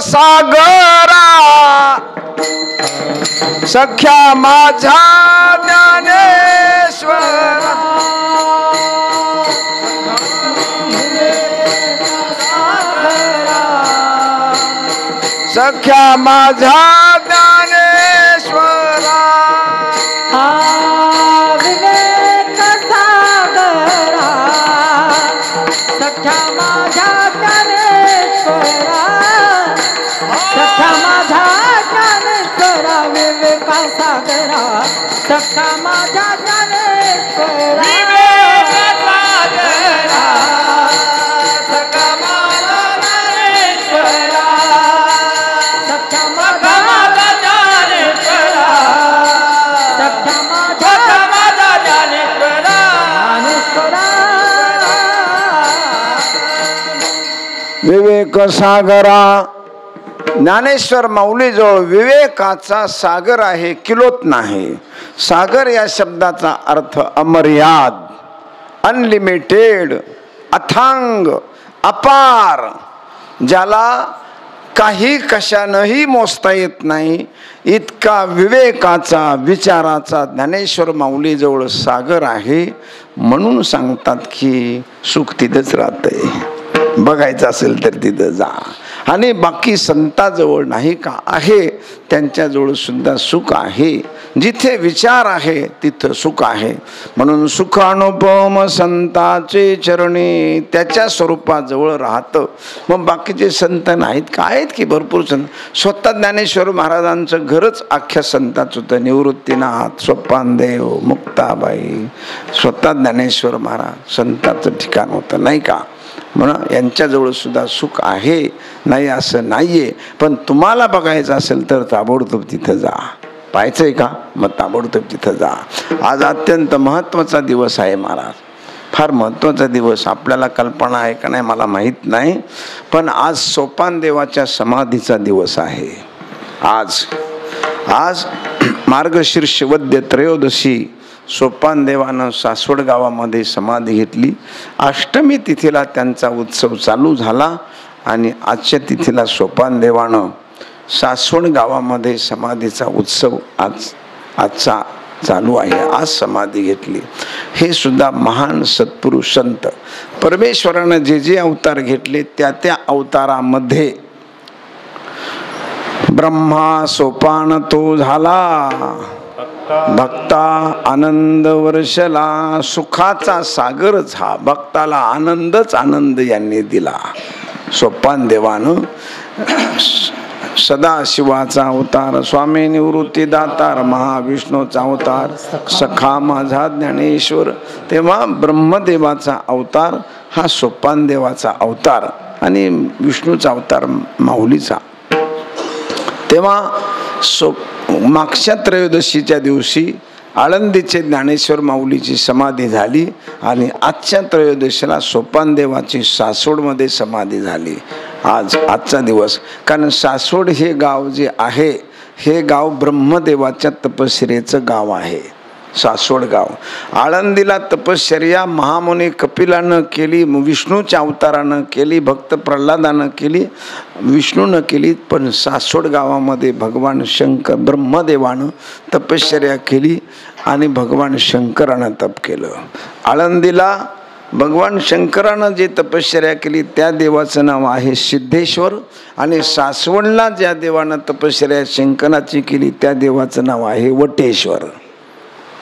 सागरा सख्या माझा ज्ञानेश्वर, सख्या माझा ज्ञानेश्वरा, विवेक सागरा सख्या माझ्या ज्ञानेश्वरा, सख्या माझ्या ज्ञानेश्वरा, विवेक सागरा सख्या माझ्या ज्ञानेश्वरा, विवेक सागरा. ज्ञानेश्वर माऊलीजवळ विवेकाचा सागर आहे, किलोत नाही. सागर या शब्दाचा अर्थ अमर्याद, अनलिमिटेड, अथांग, अपार, ज्याला काही कशानंही मोजता येत नाही. इतका विवेकाचा विचाराचा ज्ञानेश्वर माऊलीजवळ सागर आहे. म्हणून सांगतात की सुख तिथंच राहतंय. बघायचं असेल तर तिथं जा. आणि बाकी संताजवळ नाही का? आहे, त्यांच्याजवळ सुद्धा सुख आहे. जिथे विचार आहे तिथं सुख आहे. म्हणून सुखानुपम संताचे चरणी, त्याच्या स्वरूपाजवळ राहतं. मग बाकीचे संत नाहीत का? आहेत की भरपूर संत. स्वतः ज्ञानेश्वर महाराजांचं घरच अख्ख्या संताच होतं. निवृत्तीनाथ, सोपानदेव, मुक्ताबाई, स्वतः ज्ञानेश्वर महाराज संताचं ठिकाण होतं, नाही का? म्हणून यांच्याजवळ सुद्धा सुख आहे, नाही असं नाहीये. पण तुम्हाला बघायचं असेल तर ताबडतोब तिथं जा. पाहायचंय का? मग ताबडतोब तिथं जा. आज अत्यंत महत्त्वाचा दिवस आहे महाराज, फार महत्त्वाचा दिवस. आपल्याला कल्पना आहे का नाही मला माहीत नाही, पण आज सोपान देवाच्या समाधीचा दिवस आहे. आज मार्गशीर्ष वद्य त्रयोदशी सोपान देवानं सासवड गावामध्ये समाधी घेतली. अष्टमी तिथीला त्यांचा उत्सव चालू झाला आणि आजच्या तिथीला सोपान देवानं सासवड गावामध्ये समाधीचा उत्सव आजचा चालू आहे. आज समाधी घेतली. हे सुद्धा महान सत्पुरुष संत. परमेश्वरानं जे जे अवतार घेतले त्या त्या अवतारामध्ये ब्रह्मा सोपान तो झाला, भक्ता आनंद वर्षला. सुखाचा सागरच हा, भक्ताला आनंदच आनंद यांनी दिला. सोपान देवानं सदाशिवाचा अवतार, स्वामी निवृत्ती दातार, महाविष्णूचा अवतार, सखा माझा ज्ञानेश्वर. तेव्हा ब्रह्मदेवाचा अवतार हा सोपान देवाचा अवतार आणि विष्णूचा अवतार माऊलीचा. तेव्हा मागच्या त्रयोदशीच्या दिवशी आळंदीचे ज्ञानेश्वर माऊलीची समाधी झाली आणि आजच्या त्रयोदशीला सोपान देवाची सासवडमध्ये समाधी झाली. आजचा दिवस. कारण सासवड हे गाव जे आहे हे गाव ब्रह्मदेवाच्या तपश्चर्येचं गाव आहे. सासवड गाव. आळंदीला तपश्चर्या महामुनी कपिलानं केली, विष्णूच्या अवतारानं केली, भक्त प्रल्हादानं केली, विष्णूनं केली. पण सासवड गावामध्ये भगवान शंकर ब्रह्मदेवानं तपश्चर्या केली आणि भगवान शंकरानं तप केलं. आळंदीला भगवान शंकरानं जे तपश्चर्या केली त्या देवाचं नाव आहे सिद्धेश्वर, आणि सासवडला ज्या देवानं तपश्चर्या शंकराची केली त्या देवाचं नाव आहे वटेश्वर.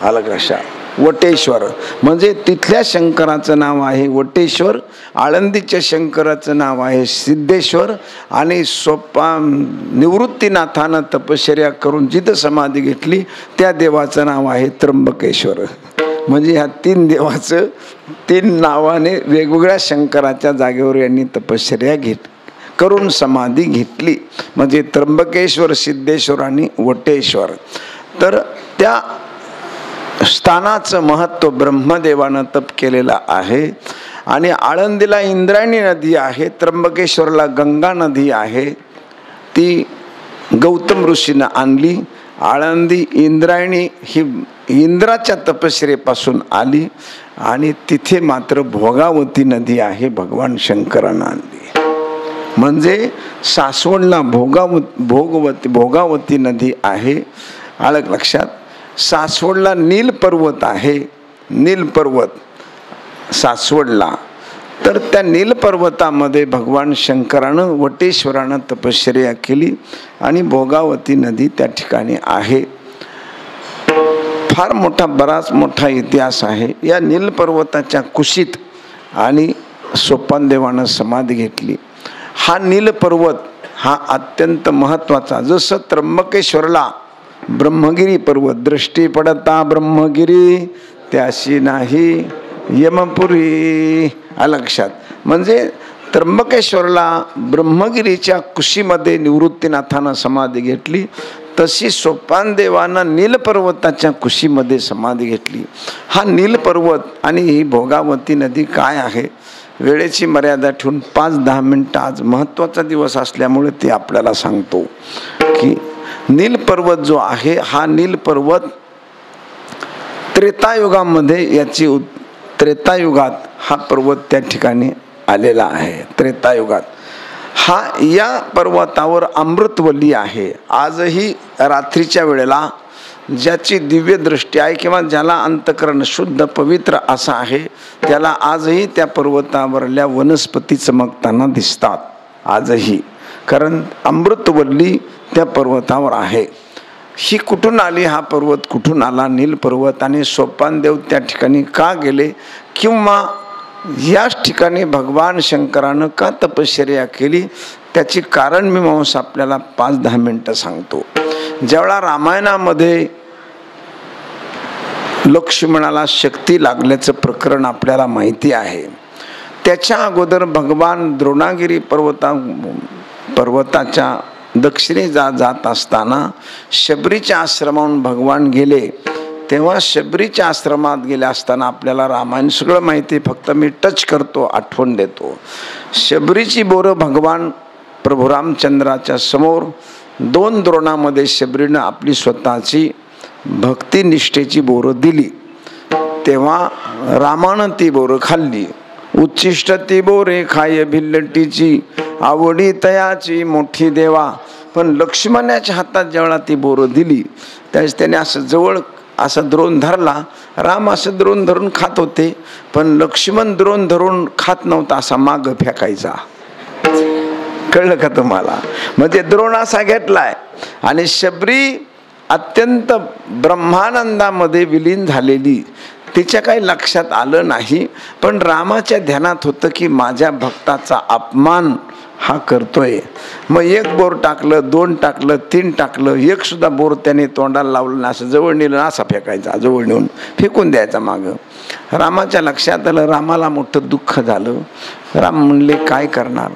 आलं का लक्षात? वटेश्वर म्हणजे तिथल्या शंकराचं नाव आहे वटेश्वर, आळंदीच्या शंकराचं नाव आहे सिद्धेश्वर, आणि निवृत्तीनाथानं तपश्चर्या करून जिथं समाधी घेतली त्या देवाचं नाव आहे त्र्यंबकेश्वर. म्हणजे ह्या 3 देवाचं 3 नावाने वेगवेगळ्या शंकराच्या जागेवर यांनी तपश्चर्या करून समाधी घेतली. म्हणजे त्र्यंबकेश्वर, सिद्धेश्वर आणि वटेश्वर. तर त्या स्थानाचं महत्त्व ब्रह्मदेवानं तप केलेलं आहे. आणि आळंदीला इंद्रायणी नदी आहे, त्र्यंबकेश्वरला गंगा नदी आहे. ती गौतम ऋषीनं आणली. आळंदी इंद्रायणी ही इंद्राच्या तपश्चर्येपासून आली, आणि तिथे मात्र भोगावती नदी आहे, भगवान शंकरानं आणली. म्हणजे सासवडला भोगावती नदी आहे. आलं लक्षात? सासवडला नील पर्वत आहे, नील पर्वत सासवडला. तर त्या नील पर्वतामध्ये भगवान शंकरानं वटेश्वरानं तपश्चर्या केली आणि भोगावती नदी त्या ठिकाणी आहे. फार मोठा, बराच मोठा इतिहास आहे. या नील पर्वताच्या कुशीत आणि सोपानदेवानं समाधी घेतली. हा नील पर्वत हा अत्यंत महत्त्वाचा. जसं त्र्यंबकेश्वरला ब्रह्मगिरी पर्वत, दृष्टी पडता ब्रह्मगिरी त्याशी नाही यमपुरी. लक्षात? म्हणजे त्र्यंबकेश्वरला ब्रह्मगिरीच्या कुशीमध्ये निवृत्तीनाथानं समाधी घेतली, तशी सोपानदेवानं नील पर्वताच्या कुशीमध्ये समाधी घेतली. हा नील पर्वत आणि ही भोगावती नदी काय आहे, वेळेची मर्यादा ठेवून 5-10 मिनिटं, आज महत्त्वाचा दिवस असल्यामुळे ते आपल्याला सांगतो की नील पर्वत जो आहे, हा नील पर्वत त्रेतायुगामध्ये त्रेतायुगात हा पर्वत त्या ठिकाणी आलेला आहे. त्रेतायुगात या पर्वतावर अमृतवल्ली आहे. आजही रात्रीच्या वेळेला ज्याची दिव्य दृष्टी आहे किंवा ज्याला अंतकरण शुद्ध पवित्र असं आहे, त्याला आजही त्या पर्वतावरल्या वनस्पती चमकताना दिसतात आजही. कारण अमृतवल्ली त्या पर्वतावर आहे. ही कुठून आली, हा पर्वत कुठून आला, नील पर्वत, आणि सोपानदेव त्या ठिकाणी का गेले, किंवा याच ठिकाणी भगवान शंकरानं का तपश्चर्या केली, त्याची कारण मीमांसा आपल्याला 5-10 मिनिटं सांगतो. ज्यावेळा रामायणामध्ये लक्ष्मणाला शक्ती लागल्याचं प्रकरण आपल्याला माहिती आहे, त्याच्या अगोदर भगवान द्रोणागिरी पर्वताच्या दक्षिणे जात असताना शबरीच्या आश्रमाहून भगवान गेले. तेव्हा शबरीच्या आश्रमात गेले असताना आपल्याला रामायण सगळं माहिती, फक्त मी टच करतो, आठवण देतो. शबरीची बोरं भगवान प्रभू रामचंद्राच्या समोर 2 द्रोणामध्ये शबरीनं आपली स्वतःची भक्तिनिष्ठेची बोरं दिली. तेव्हा रामानं ती बोरं खाल्ली. उच्चिष्ट ती बोरे खाय भिल्लटीची, आवडी तयाची मोठी देवा. पण लक्ष्मणाच्या हातात ज्यावेळा ती बोरं दिली, त्यावेळेस त्याने असं जवळ असं द्रोण धरला. राम असं द्रोण धरून खात होते, पण लक्ष्मण द्रोण धरून खात नव्हता, असा माग फेकायचा. कळलं का तुम्हाला? म्हणजे द्रोण असा घेतलाय. आणि शबरी अत्यंत ब्रह्मानंदामध्ये विलीन झालेली, तिच्या काही लक्षात आलं नाही, पण रामाच्या ध्यानात होतं की माझ्या भक्ताचा अपमान हा करतोय. मग 1 बोर टाकलं, 2 टाकलं, 3 टाकलं, 1 सुद्धा बोर त्याने तोंडाला लावलं ना, असं जवळ नेलं, असा फेकायचा, जवळ नेऊन फेकून द्यायचा मागं. रामाच्या लक्षात आलं. रामाला मोठं दुःख झालं. राम म्हणले काय करणार,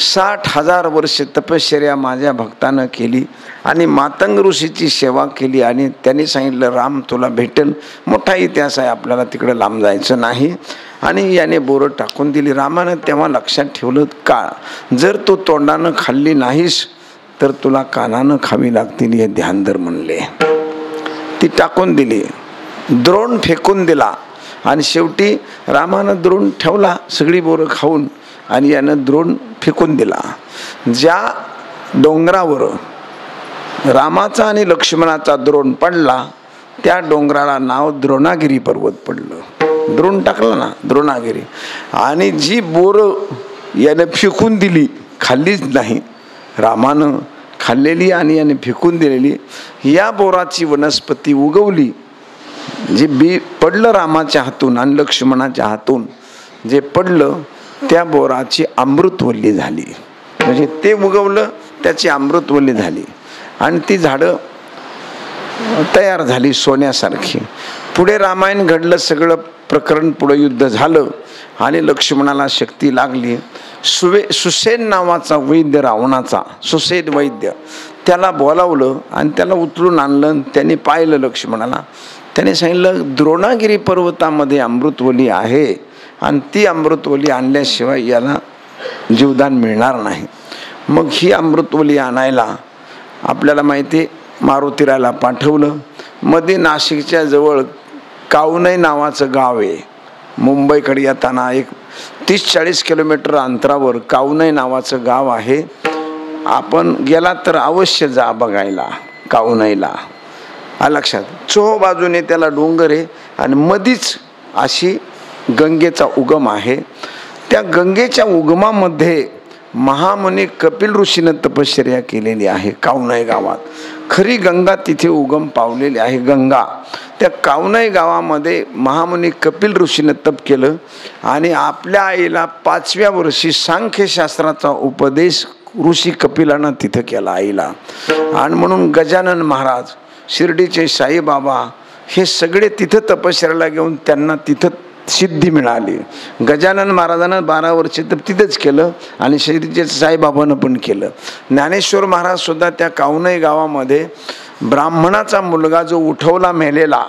60,000 वर्ष तपश्चर्या माझ्या भक्तानं केली आणि मातंग ऋषीची सेवा केली, आणि त्यांनी सांगितलं राम तुला भेटेल. मोठा इतिहास आहे, आपल्याला तिकडे लांब जायचं नाही. आणि याने बोरं टाकून दिली. रामानं तेव्हा लक्षात ठेवलं का जर तू तोंडानं खाल्ली नाहीस तर तुला कानानं खावी लागतील, हे ध्यान धर म्हणले. ती टाकून दिली. द्रोण फेकून दिला आणि शेवटी रामानं द्रोण ठेवला सगळी बोरं खाऊन आणि यानं द्रोण फेकून दिला. ज्या डोंगरावर रामाचा आणि लक्ष्मणाचा द्रोण पडला त्या डोंगराला नाव द्रोणागिरी पर्वत पडलं. द्रोण टाकलं ना, द्रोणागिरी. आणि जी बोरं यानं फेकून दिली, खाल्लीच नाही, रामानं खाल्लेली आणि याने फेकून दिलेली, या बोराची वनस्पती उगवली. जे बी पडलं रामाच्या हातून आणि लक्ष्मणाच्या हातून जे पडलं त्या बोराची अमृतवल्ली झाली. म्हणजे ते उगवलं, त्याची अमृतवल्ली झाली आणि ती झाडं तयार झाली सोन्यासारखी. पुढे रामायण घडलं, सगळं प्रकरण, पुढे युद्ध झालं आणि लक्ष्मणाला शक्ती लागली. सुसेन नावाचा वैद्य रावणाचा, सुसेन वैद्य, त्याला बोलावलं आणि त्याला उचलून आणलं. त्याने पाहिलं लक्ष्मणाला, त्याने सांगितलं द्रोणागिरी पर्वतामध्ये अमृतवली आहे आणि ती अमृतवली आणल्याशिवाय याला जीवदान मिळणार नाही. मग ही अमृतवली आणायला आपल्याला माहिती मारुतीराला पाठवलं. मध्ये नाशिकच्या जवळ कावनई नावाचं गाव आहे. मुंबईकडे येताना एक 30-40 किलोमीटर अंतरावर कावनई नावाचं गाव आहे. आपण गेला तर अवश्य जा बघायला कावनईला. लक्षात, चोह बाजूने त्याला डोंगर आहे आणि मधीच अशी गंगेचा उगम आहे. त्या गंगेच्या उगमामध्ये महामुनी कपिल ऋषीनं तपश्चर्या केलेली आहे कावनई गावात. खरी गंगा तिथे उगम पावलेली आहे. गंगा त्या कावनई गावामध्ये महामुनी कपिल ऋषीनं तप केलं आणि आपल्या आईला 5व्या वर्षी सांख्यशास्त्राचा उपदेश ऋषी कपिलानं तिथं केला आईला. आणि म्हणून गजानन महाराज, शिर्डीचे साईबाबा हे सगळे तिथं तपश्चर्याला घेऊन त्यांना तिथं सिद्धी मिळाली. गजानन महाराजांना 12 वर्ष तर तिथंच केलं आणि शिर्डीचे साईबाबानं पण केलं. ज्ञानेश्वर महाराज सुद्धा त्या कावनई गावामध्ये ब्राह्मणाचा मुलगा जो उठवला मेलेला,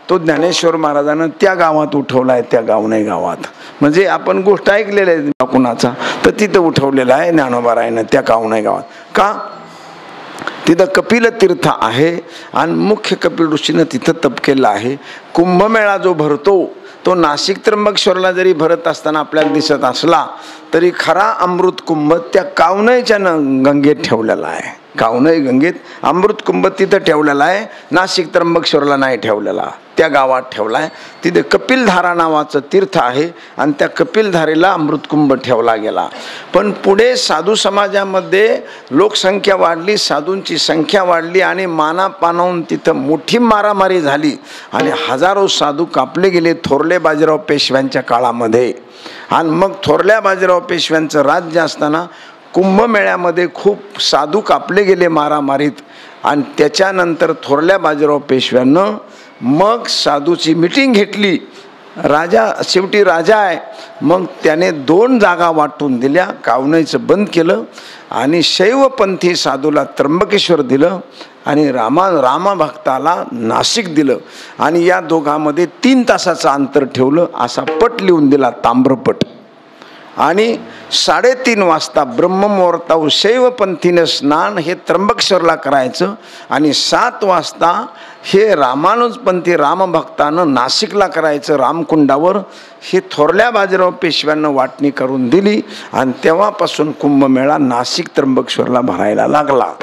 तो ज्ञानेश्वर महाराजांना त्या गावात उठवला आहे, त्या कावनई गावात. म्हणजे आपण गोष्ट ऐकलेली आहे कुणाचा, तर तिथं उठवलेला आहे ज्ञानोबारायनं त्या कावनई गावात. का? तिथं कपिल तीर्थ आहे आणि मुख्य कपिल ऋषीनं तिथं तप केलं आहे. कुंभमेळा जो भरतो तो नाशिक त्र्यंबकेश्वरला जरी भरत असताना आपल्याला दिसत असला तरी खरा अमृत कुंभ त्या कावनईच्या गंगेत ठेवलेला आहे. कावनई गंगेत अमृत कुंभ तिथं ठेवलेला आहे, नाशिक त्र्यंबकेश्वरला नाही ठेवलेला, त्या गावात ठेवला आहे. तिथे कपिलधारा नावाचं तीर्थ आहे आणि त्या कपिलधारेला अमृतकुंभ ठेवला गेला. पण पुढे साधू समाजामध्ये लोकसंख्या वाढली, साधूंची संख्या वाढली आणि मानापानावून तिथं मोठी मारामारी झाली आणि हजारो साधू कापले गेले थोरले बाजीराव पेशव्यांच्या काळामध्ये. आणि मग थोरल्या बाजीराव पेशव्यांचं राज्य असताना कुंभमेळ्यामध्ये खूप साधू कापले गेले मारामारीत. आणि त्याच्यानंतर थोरल्या बाजीराव पेशव्यानं मग साधूची मिटिंग घेतली. राजा शेवटी राजा आहे, मग त्याने 2 जागा वाटून दिल्या. कावनईचं बंद केलं आणि शैवपंथी साधूला त्र्यंबकेश्वर दिलं आणि रामा भक्ताला नाशिक दिलं. आणि या दोघांमध्ये 3 तासाचं अंतर ठेवलं. असा पट लिहून दिला, ताम्रपट. आणि 3:30 वाजता ब्रह्ममुहूर्तावर शैवपंथीने स्नान हे त्र्यंबकेश्वरला करायचं आणि 7 वाजता हे रामानुजपंथी रामभक्तानं नाशिकला करायचं रामकुंडावर. हे थोरल्या बाजीराव पेशव्यांना वाटणी करून दिली आणि तेव्हापासून कुंभमेळा नाशिक त्र्यंबकेश्वरला भरायला लागला.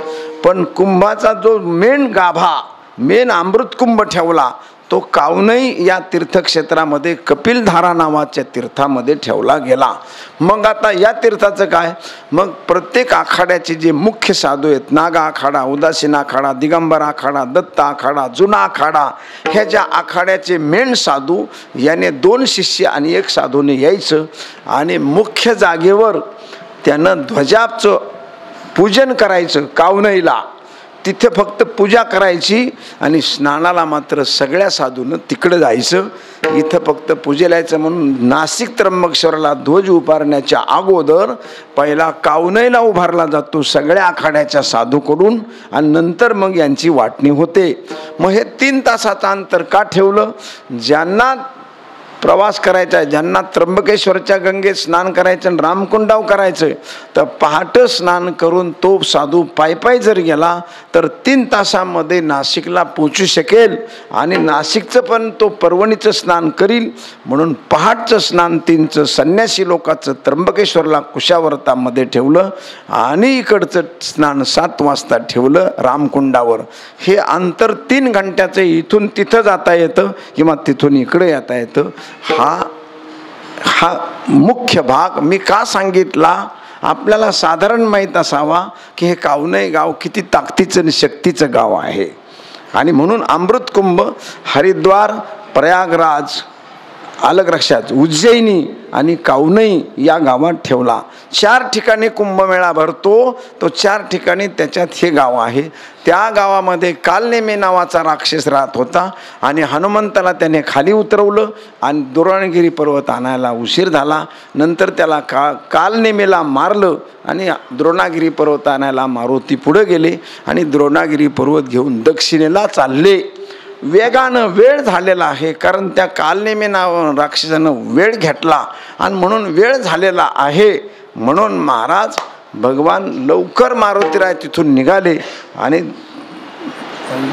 पण कुंभाचा जो मेन गाभा, मेन अमृतकुंभ ठेवला तो कावनई या तीर्थक्षेत्रामध्ये कपिलधारा नावाच्या तीर्थामध्ये ठेवला गेला. मग आता या तीर्थाचं काय? मग प्रत्येक आखाड्याचे जे मुख्य साधू आहेत, नागा आखाडा, उदासीन आखाडा, दिगंबर आखाडा, दत्त आखाडा, जुना आखाडा, ह्या ज्या आखाड्याचे मेन साधू याने 2 शिष्य आणि 1 साधूने यायचं आणि मुख्य जागेवर त्यानं ध्वजाचं पूजन करायचं. कावनईला तिथे फक्त पूजा करायची आणि स्नानाला मात्र सगळ्या साधूनं तिकडं जायचं. इथं फक्त पूजेला यायचं. म्हणून नाशिक त्र्यंबकेश्वरला ध्वज उभारण्याच्या अगोदर पहिला कावनईला उभारला जातो सगळ्या आखाड्याच्या साधूकडून आणि नंतर मग यांची वाटणी होते. मग हे 3 तासाचं अंतर का ठेवलं? ज्यांना प्रवास करायचा आहे, ज्यांना त्र्यंबकेश्वरच्या गंगेत स्नान करायचं आणि रामकुंडाव करायचं तर पहाटे स्नान करून तो साधू पायी जर गेला तर 3 तासामध्ये नाशिकला पोचू शकेल आणि नाशिकचं पण तो परवणीचं स्नान करील. म्हणून पहाटचं स्नान 3चं संन्यासी लोकांचं त्र्यंबकेश्वरला कुशावर्तामध्ये ठेवलं आणि इकडचं स्नान 7 वाजता ठेवलं रामकुंडावर. हे अंतर 3 घंट्याचं इथून तिथं जाता येतं किंवा तिथून इकडे येता येतं. हा मुख्य भाग मी का सांगितला, आपल्याला साधारण माहीत असावा की हे कावनई गाव किती ताकदीचं आणि शक्तीचं गाव आहे. आणि म्हणून अमृत कुंभ हरिद्वार, प्रयागराज, अलग लक्षात उज्जैनी आणि कावनई या गावात ठेवला. 4 ठिकाणी कुंभमेळा भरतो, तो 4 ठिकाणी त्याच्यात हे गाव आहे. त्या गावामध्ये कालनेमी नावाचा राक्षस राहत होता आणि हनुमंताला त्याने खाली उतरवलं आणि द्रोणगिरी पर्वत आणायला उशीर झाला. नंतर त्याला कालनेमीला मारलं आणि द्रोणागिरी पर्वत आणायला मारुती पुढे गेले आणि द्रोणागिरी पर्वत घेऊन दक्षिणेला चालले. वेगानं वेळ झालेला आहे, कारण त्या कालनेमी नाव राक्षसानं वेळ घेतला आणि म्हणून वेळ झालेला आहे. म्हणून महाराज भगवान लवकर मारुतीराय तिथून निघाले आणि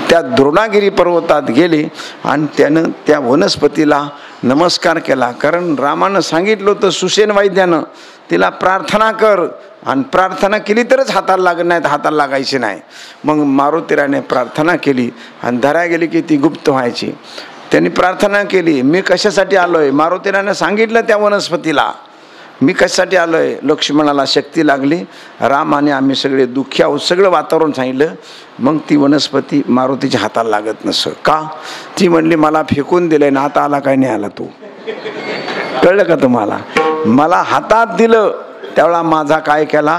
त्या द्रोणागिरी पर्वतात गेले आणि त्यानं त्या वनस्पतीला नमस्कार केला. कारण रामानं सांगितलं होतं सुसेन वैद्यानं तिला प्रार्थना कर आणि प्रार्थना केली तरच हाताला लागत नाही, हाताला लागायची नाही. मग मारुतीराने प्रार्थना केली आणि धरा गेली की ती गुप्त व्हायची. त्यांनी प्रार्थना केली, मी कशासाठी आलोय. मारुतीराने सांगितलं त्या वनस्पतीला मी कशासाठी आलोय. लक्ष्मणाला शक्ती लागली, राम आणि आम्ही सगळे दुःखी आहोत, सगळं वातावरण सांगितलं. मग ती वनस्पती मारुतीच्या हाताला लागत नसं का. ती म्हणली मला फेकून दिलंय ना, आता आला काय नाही आला तू. कळलं का तुम्हाला. मला हातात दिलं त्यावेळा माझा काय केला,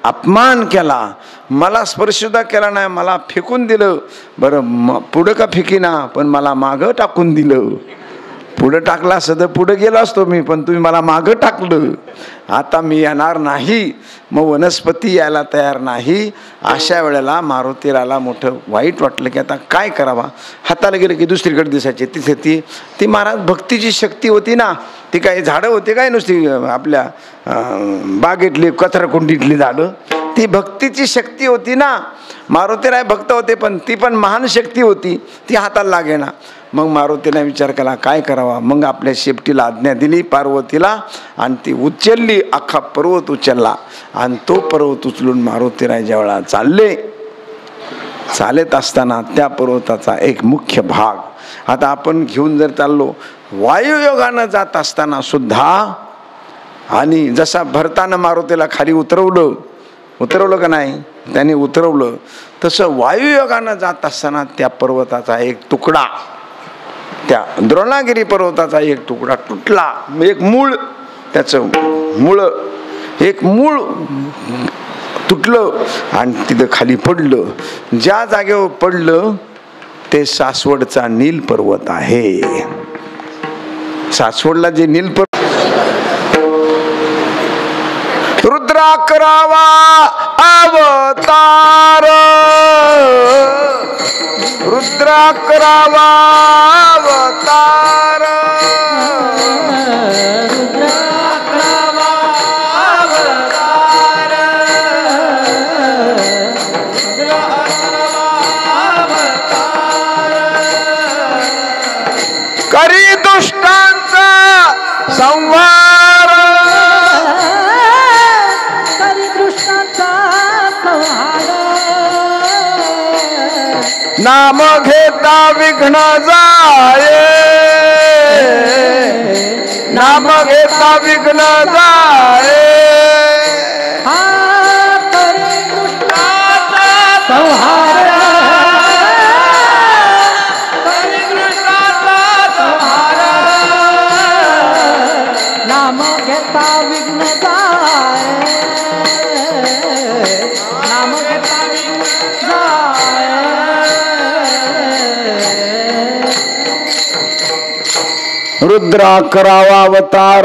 अपमान केला. मला स्पर्शसुद्धा केला नाही, मला फेकून दिलं. बरं पुढं का फेकीना, पण मला मागं टाकून दिलं. पुढं टाकला असं तर पुढं गेलो असतो मी, पण तुम्ही मला मागं टाकलं. आता मी येणार नाही. मग वनस्पती यायला तयार नाही. अशा वेळेला मारुतीराला मोठं वाईट वाटलं की आता काय करावा. हाताला गेलं की दुसरीकडे दिसायचे. तिथे ती महाराज भक्तीची शक्ती होती ना. ती काही झाडं होती काय नुसती आपल्या बागेतली कचराकुंडीतली झाडं. ती भक्तीची शक्ती होती ना. मारुतीराय भक्त होते, पण ती पण महान शक्ती होती, ती हाताला लागेना. मग मारुतीने विचार केला काय करावा. मग आपल्या शेपटीला आज्ञा दिली पार्वतीला आणि ती उचलली, अख्खा पर्वत उचलला. आणि तो पर्वत उचलून मारुतीराय ज्यावेळा चालत असताना त्या पर्वताचा एक मुख्य भाग आता आपण घेऊन जर चाललो वायुयोगानं जात असताना सुद्धा, आणि जसा भरतानं मारुतीला खाली उतरवलं का नाही, त्याने उतरवलं, तसं वायुयोगानं जात असताना त्या पर्वताचा एक तुकडा, त्या द्रोणागिरी पर्वताचा एक तुकडा तुटला. एक मूळ, त्याचं एक मूळ तुटलं आणि तिथं खाली पडलं. ज्या जागेवर पडलं ते सासवडचा नील पर्वत आहे. सासवडला जे नील पर्वत, रुद्रा करावा अवतार, रुद्रा करावा अवतार, करी दुष्टांचा संहार, करी दुष्टांचा संहार, नाम घेता विघ्न जाये, नाम घेता विघ्न जाये, करी दुष्टांचा संहार, नाम घेता विघ्न जाय, नाम घेता विघ्न जाय. रुद्रा करावा अवतार,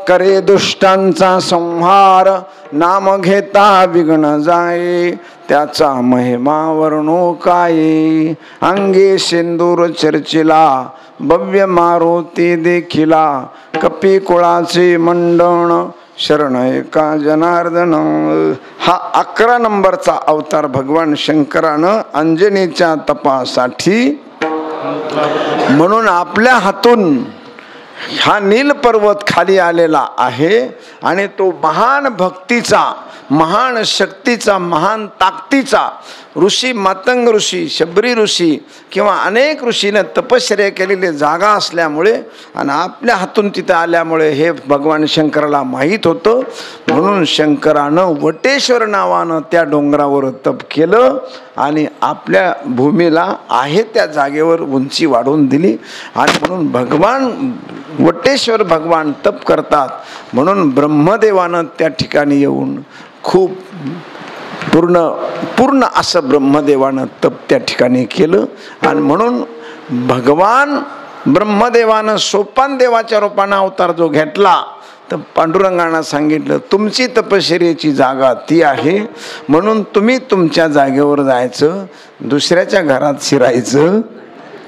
करे दुष्टांचा संहार, नाम घेता विघ्न जाये, त्याचा महिमा वर्णो काय. अंगे सिंदूर चर्चिला, भव्य मारुती देखिला, कपी कुळाचे मंडण, शरण एका जनार्दन. हा 11 नंबरचा अवतार भगवान शंकरानं अंजनीच्या तपासाठी, म्हणून आपल्या हातून हा नील पर्वत खाली आलेला आहे. आणि तो महान भक्तीचा, महान शक्तीचा, महान ताकदीचा ऋषी, मातंग ऋषी, शबरी ऋषी किंवा अनेक ऋषीने तपश्चर्या केलेली जागा असल्यामुळे आणि आपल्या हातून तिथं आल्यामुळे हे भगवान शंकराला माहीत होतं. म्हणून शंकरानं वटेश्वर नावानं त्या डोंगरावर तप केलं आणि आपल्या भूमीला आहे त्या जागेवर उंची वाढवून दिली. आणि म्हणून भगवान वटेश्वर भगवान तप करतात. म्हणून ब्रह्मदेवानं त्या ठिकाणी येऊन खूप पूर्ण असं ब्रह्मदेवानं तप त्या ठिकाणी केलं. आणि म्हणून भगवान ब्रह्मदेवानं सोपान देवाच्या रूपानं अवतार जो घेतला, तर पांडुरंगानं सांगितलं तुमची तपश्चर्येची जागा ती आहे, म्हणून तुम्ही तुमच्या जागेवर जायचं, दुसऱ्याच्या घरात शिरायचं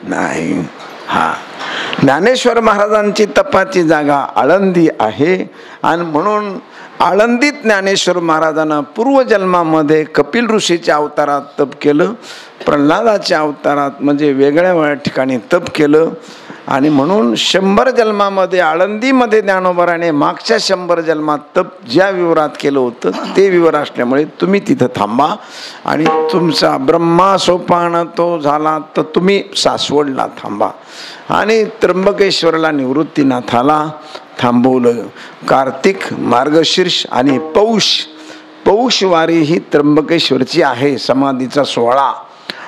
नाही. हा ज्ञानेश्वर महाराजांची तपाची जागा आळंदी आहे. आणि म्हणून आळंदीत ज्ञानेश्वर महाराजांना पूर्वजन्मामध्ये कपिल ऋषीच्या अवतारात तप केलं, प्रल्हादाच्या अवतारात म्हणजे वेगळ्या ठिकाणी तप केलं. आणि म्हणून 100 जन्मामध्ये आळंदीमध्ये ज्ञानोबराने मागच्या 100 जन्मात तप ज्या विवरात केलं होतं ते विवर असल्यामुळे तुम्ही तिथं थांबा. आणि तुमचा ब्रह्मा सोपान तो झाला तर तुम्ही सासवडला थांबा. आणि त्र्यंबकेश्वरला निवृत्तीनाथाला थांबवलं. कार्तिक, मार्गशीर्ष आणि पौष वारी ही त्र्यंबकेश्वरची आहे. समाधीचा सोहळा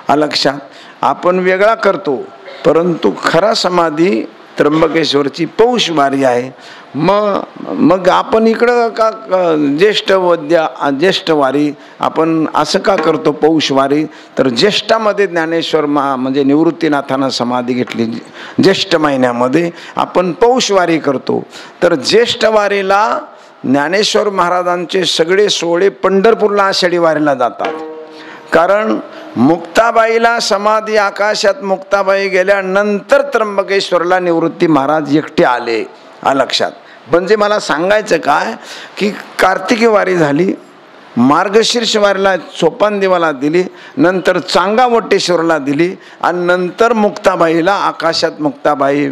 लक्षात आपण वेगळा करतो, परंतु खरा समाधी त्र्यंबकेश्वरची पौष वारी आहे. मग आपण इकडं का ज्येष्ठ वारी आपण असं का करतो पौष वारी? तर ज्येष्ठामध्ये ज्ञानेश्वर म्हणजे निवृत्तीनाथानं समाधी घेतली. ज्येष्ठ महिन्यामध्ये आपण पौष वारी करतो. तर ज्येष्ठ वारीला ज्ञानेश्वर महाराजांचे सगळे सोहळे पंढरपूरला आषाढी वारीला जातात. कारण मुक्ताबाईला समाधी आकाशात मुक्ताबाई गेल्यानंतर त्र्यंबकेश्वरला निवृत्ती महाराज एकटे आले. लक्षात. म्हणजे मला सांगायचं काय की कार्तिकी वारी झाली, मार्गशीर्ष वारीला सोपान देवाला दिली, नंतर चांगा वटेश्वरला दिली आणि नंतर मुक्ताबाईला आकाशात मुक्ताबाई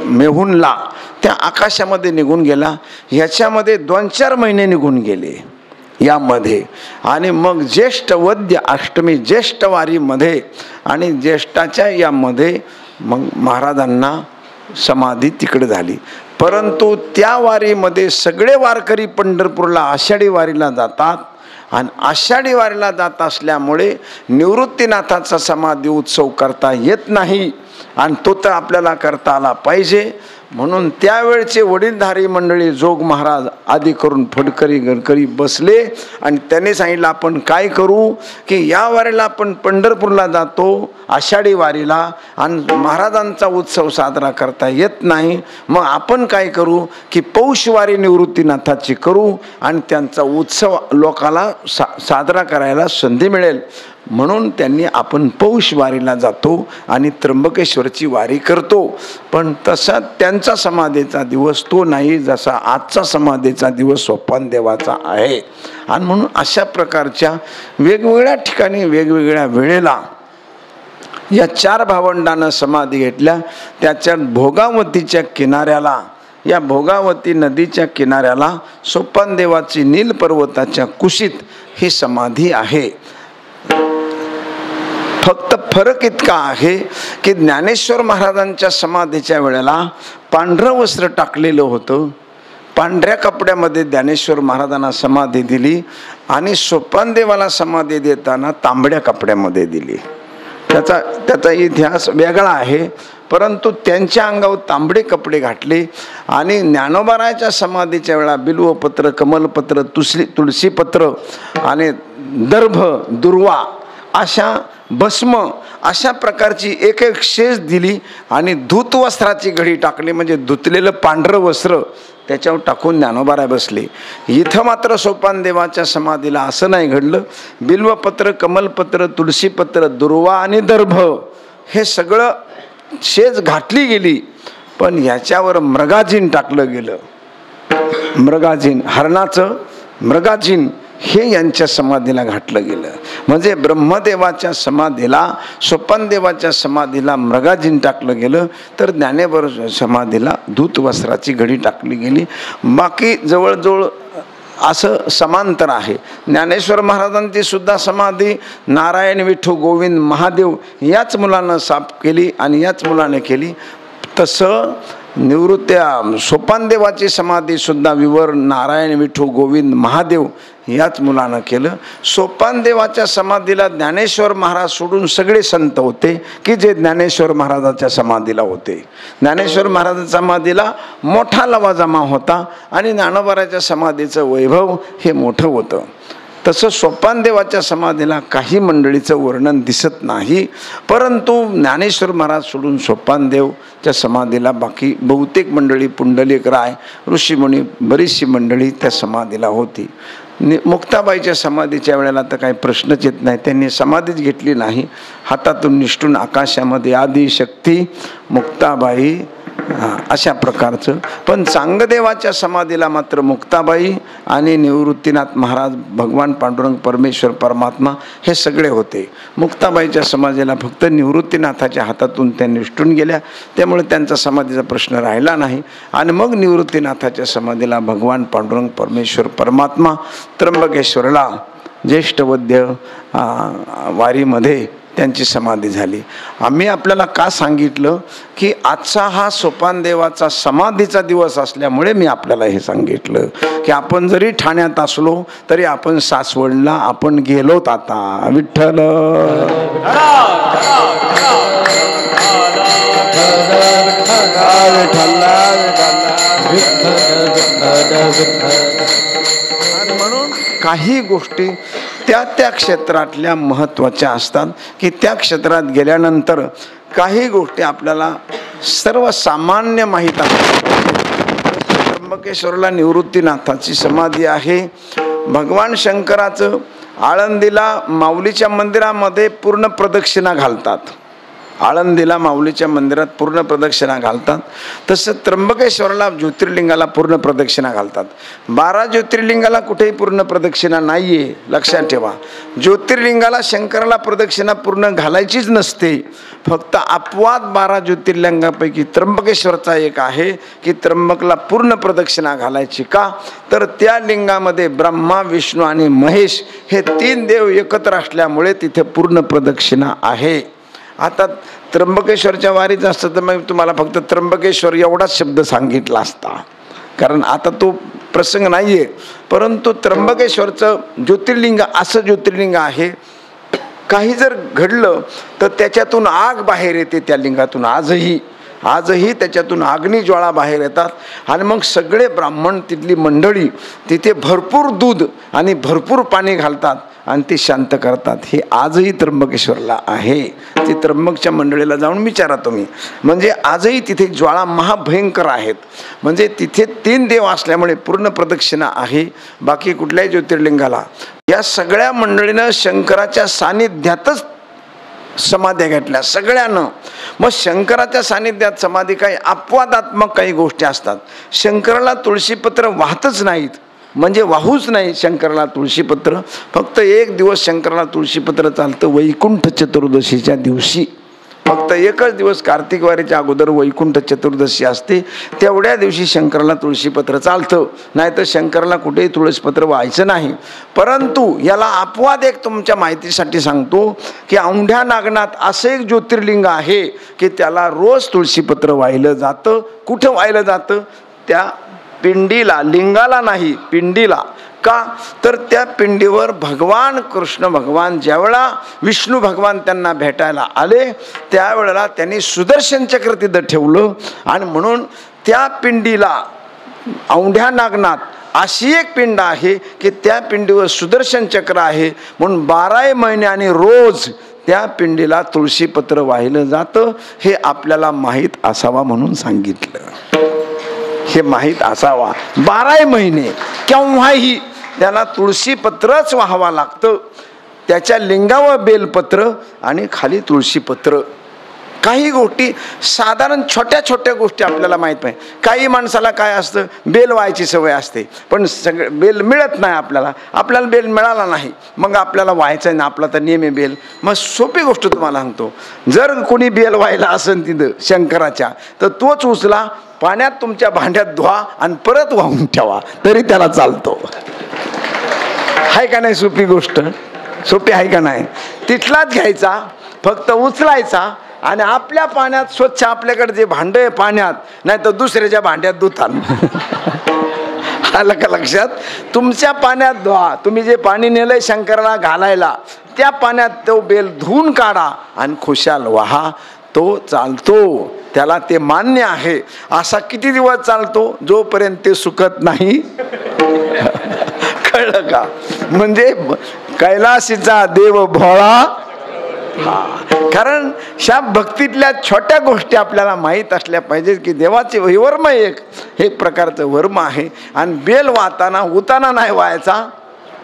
मेहुणला त्या आकाशामध्ये निघून गेला. ह्याच्यामध्ये 2-4 महिने निघून गेले यामध्ये. आणि मग ज्येष्ठ वद्य अष्टमी ज्येष्ठ वारीमध्ये आणि ज्येष्ठाच्या यामध्ये मग महाराजांना समाधी तिकडे झाली. परंतु त्या वारीमध्ये सगळे वारकरी पंढरपूरला आषाढी वारीला जातात. आणि आषाढी वारीला जात असल्यामुळे निवृत्तीनाथाचा समाधी उत्सव करता येत नाही. आणि तो तर आपल्याला करता आला पाहिजे. म्हणून त्यावेळचे वडीलधारी मंडळी जोग महाराज आदी करून फडकरी गडकरी बसले आणि त्यांनी सांगितलं आपण काय करू की या वारीला आपण पंढरपूरला जातो आषाढी वारीला आणि महाराजांचा उत्सव साजरा करता येत नाही. मग आपण काय करू की पौष वारी निवृत्तीनाथाची करू आणि त्यांचा उत्सव लोकाला साजरा करायला संधी मिळेल. म्हणून त्यांनी आपण पौष वारीला जातो आणि त्र्यंबकेश्वरची वारी करतो. पण तसा त्यांचा समाधीचा दिवस तो नाही जसा आजचा समाधीचा दिवस सोपान देवाचा आहे. आणि म्हणून अशा प्रकारच्या वेगवेगळ्या ठिकाणी वेगवेगळ्या वेळेला या 4 भावंडांना समाधी घेतल्या. त्याच्यात भोगावतीच्या किनाऱ्याला, या भोगावती नदीच्या किनाऱ्याला सोपान देवाची नील पर्वताच्या कुशीत ही समाधी आहे. फक्त फरक इतका आहे की ज्ञानेश्वर महाराजांच्या समाधीच्या वेळेला पांढरं वस्त्र टाकलेलं होतं. पांढऱ्या कपड्यामध्ये ज्ञानेश्वर महाराजांना समाधी दिली आणि सोपान देवाला समाधी देताना तांबड्या कपड्यामध्ये दिली. त्याचा इतिहास वेगळा आहे. परंतु त्यांच्या अंगावर तांबडे कपडे घातले आणि ज्ञानोबाराच्या समाधीच्या वेळा बिल्वपत्र, कमलपत्र, तुळशीपत्र आणि दर्भ, दुर्वा अशा भस्म अशा प्रकारची एक एक शेष दिली आणि धूत वस्त्राची घडी टाकली, म्हणजे धुतलेलं पांढरं वस्त्र त्याच्यावर टाकून ज्ञानोबाराय बसले. इथं मात्र सोपानदेवाच्या समाधीला असं नाही घडलं. बिल्वपत्र, कमलपत्र, तुळशीपत्र, दुर्वा आणि दर्भ हे सगळं शेज घातली गेली, पण याच्यावर मृगाजीन टाकलं गेलं. मृगाजीन, हरणाचं मृगाजीन हे यांच्या समाधीला घातलं गेलं. म्हणजे ब्रह्मदेवाच्या समाधीला, सोपानदेवाच्या समाधीला मृगाजीन टाकलं गेलं, तर ज्ञानेश्वर समाधीला धूत वस्त्राची घडी टाकली गेली. बाकी जवळजवळ असं समांतर आहे. ज्ञानेश्वर महाराजांची सुद्धा समाधी नारायण, विठू, गोविंद, महादेव याच मुलानं साफ केली आणि याच मुलाने केली. तसं निवृत्त्या सोपानदेवाची समाधी सुद्धा विवर नारायण, विठू, गोविंद, महादेव याच मुलानं केलं. सोपानदेवाच्या समाधीला ज्ञानेश्वर महाराज सोडून सगळे संत होते की जे ज्ञानेश्वर महाराजाच्या समाधीला होते. ज्ञानेश्वर महाराजाच्या समाधीला मोठा लवाजमा होता आणि ज्ञानोबाराच्या समाधीचं वैभव हे मोठं होतं. तसं सोपानदेवाच्या समाधीला काही मंडळीचं वर्णन दिसत नाही, परंतु ज्ञानेश्वर महाराज सोडून सोपानदेवच्या समाधीला बाकी बहुतेक मंडळी, पुंडलिक राय, ऋषीमुनी, बरीचशी मंडळी त्या समाधीला होती. मुक्ताबाईच्या समाधीच्या वेळेला तर काही प्रश्नच येत नाही, त्यांनी समाधीच घेतली नाही. हातातून निष्ठून आकाशामध्ये आदिशक्ती मुक्ताबाई अशा प्रकारचं. पण चांगदेवाच्या समाधीला मात्र मुक्ताबाई आणि निवृत्तीनाथ महाराज, भगवान पांडुरंग, परमेश्वर, परमात्मा हे सगळे होते. मुक्ताबाईच्या समाधीला फक्त निवृत्तीनाथाच्या हातातून त्या निष्ठून गेल्या, त्यामुळे त्यांचा समाधीचा प्रश्न राहिला नाही. आणि मग निवृत्तीनाथाच्या समाधीला भगवान पांडुरंग, परमेश्वर, परमात्मा त्र्यंबकेश्वरला ज्येष्ठ वद्य वारीमध्ये त्यांची समाधी झाली. आम्ही आपल्याला का सांगितलं की आजचा हा सोपानदेवाचा समाधीचा दिवस असल्यामुळे मी आपल्याला हे सांगितलं की आपण जरी ठाण्यात असलो तरी आपण सासवडला आपण गेलोत. आता विठ्ठल म्हणून काही गोष्टी त्या त्या क्षेत्रातल्या महत्त्वाच्या असतात की त्या क्षेत्रात गेल्यानंतर काही गोष्टी आपल्याला सर्वसामान्य माहीत असतात. त्र्यंबकेश्वरला निवृत्तीनाथाची समाधी आहे. भगवान शंकराचं आळंदीला माऊलीच्या मंदिरामध्ये पूर्ण प्रदक्षिणा घालतात. आळंदीला माऊलीच्या मंदिरात पूर्ण प्रदक्षिणा घालतात. तसं त्र्यंबकेश्वरला ज्योतिर्लिंगाला पूर्ण प्रदक्षिणा घालतात. 12 ज्योतिर्लिंगाला कुठेही पूर्ण प्रदक्षिणा नाही आहे, लक्षात ठेवा. ज्योतिर्लिंगाला शंकराला प्रदक्षिणा पूर्ण घालायचीच नसते. फक्त अपवाद 12 ज्योतिर्लिंगापैकी त्र्यंबकेश्वरचा एक आहे की त्र्यंबकला पूर्ण प्रदक्षिणा घालायची. का तर त्या लिंगामध्ये ब्रह्मा, विष्णू आणि महेश हे 3 देव एकत्र असल्यामुळे तिथे पूर्ण प्रदक्षिणा आहे. आता त्र्यंबकेश्वरच्या वारीचं असतं तर मग तुम्हाला फक्त त्र्यंबकेश्वर एवढाच शब्द सांगितला असता, कारण आता तो प्रसंग नाही आहे. परंतु त्र्यंबकेश्वरचं ज्योतिर्लिंग असं ज्योतिर्लिंग आहे, काही जर घडलं तर त्याच्यातून आग बाहेर येते. त्या लिंगातून आजही त्याच्यातून अग्निज्वाळा बाहेर येतात. आणि मग सगळे ब्राह्मण, तिथली मंडळी तिथे भरपूर दूध आणि भरपूर पाणी घालतात आणि ते शांत करतात. हे आजही त्र्यंबकेश्वरला आहे. ते त्र्यंबकच्या मंडळीला जाऊन विचारा तुम्ही. म्हणजे आजही तिथे ज्वाळा महाभयंकर आहेत. म्हणजे तिथे 3 देव असल्यामुळे पूर्ण प्रदक्षिणा आहे. बाकी कुठल्याही ज्योतिर्लिंगाला या सगळ्या मंडळीनं शंकराच्या सानिध्यातच समाध्या घेतल्या सगळ्यांना. मग शंकराच्या सानिध्यात समाधी काही अपवादात्मक काही गोष्टी असतात. शंकराला तुळशीपत्र वाहतच नाहीत, म्हणजे वाहूच नाही शंकराला तुळशीपत्र. फक्त एक दिवस शंकराला तुळशीपत्र चालतं, वैकुंठ चतुर्दशीच्या दिवशी. फक्त एकच दिवस कार्तिक वारीच्या अगोदर वैकुंठ चतुर्दशी असते, तेवढ्या दिवशी शंकराला तुळशीपत्र चालतं. नाही तर शंकराला कुठेही तुळशीपत्र व्हायचं नाही. परंतु याला अपवाद एक तुमच्या माहितीसाठी सांगतो की औंढ्या नागनाथ असं एक ज्योतिर्लिंग आहे की त्याला रोज तुळशीपत्र वाहिलं जातं. कुठं वाहिलं जातं? त्या पिंडीला, लिंगाला नाही, पिंडीला. का तर त्या पिंडीवर भगवान कृष्ण भगवान ज्यावेळा विष्णू भगवान त्यांना भेटायला आले त्यावेळेला त्यांनी सुदर्शन चक्र तिथं ठेवलं. आणि म्हणून त्या पिंडीला औंढ्या नागनाथ अशी एक पिंड आहे की त्या पिंडीवर सुदर्शन चक्र आहे. म्हणून 12 महिन्याने रोज त्या पिंडीला तुळशीपत्र वाहिलं जातं हे आपल्याला माहीत असावा म्हणून सांगितलं. हे माहीत असावा. 12 महिने केव्हाही त्याला तुळशीपत्रच वाहावं लागतं. त्याच्या लिंगावर बेलपत्र आणि खाली तुळशीपत्र. काही गोष्टी साधारण छोट्या छोट्या गोष्टी आपल्याला माहीत नाही. काही माणसाला काय असतं, बेल व्हायची सवय असते, पण सगळं बेल मिळत नाही आपल्याला. आपल्याला बेल मिळाला नाही, मग आपल्याला व्हायचं ना, आपला तर नेहमी बेल. मग सोपी गोष्ट तुम्हाला सांगतो, जर कोणी बेल व्हायला असेल तिथं शंकराच्या, तर तोच उचला, पाण्यात तुमच्या भांड्यात धुवा आणि परत वाहून ठेवा, तरी त्याला चालतो. आहे का नाही सोपी गोष्ट? सोपी आहे का नाही? तिथलाच घ्यायचा, फक्त उचलायचा आणि आपल्या पाण्यात स्वच्छ, आपल्याकडे जे भांड आहे पाण्यात, नाही तर दुसऱ्याच्या भांड्यात धुतात. आलं का लक्षात? तुमच्या पाण्यात धुवा. तुम्ही जे पाणी नेलंय शंकराला घालायला, त्या पाण्यात तो बेल धुवून काढा आणि खुशाल वाहा. तो चालतो, त्याला ते मान्य आहे. असा किती दिवस चालतो? जोपर्यंत ते सुकत नाही. कळलं का? म्हणजे कैलासीचा देव भोळा. कारण ह्या भक्तीतल्या छोट्या गोष्टी आपल्याला माहीत असल्या पाहिजेत की देवाचे वर्म एक प्रकारचं वर्म आहे. आणि बेल वाहताना उताना नाही व्हायचा,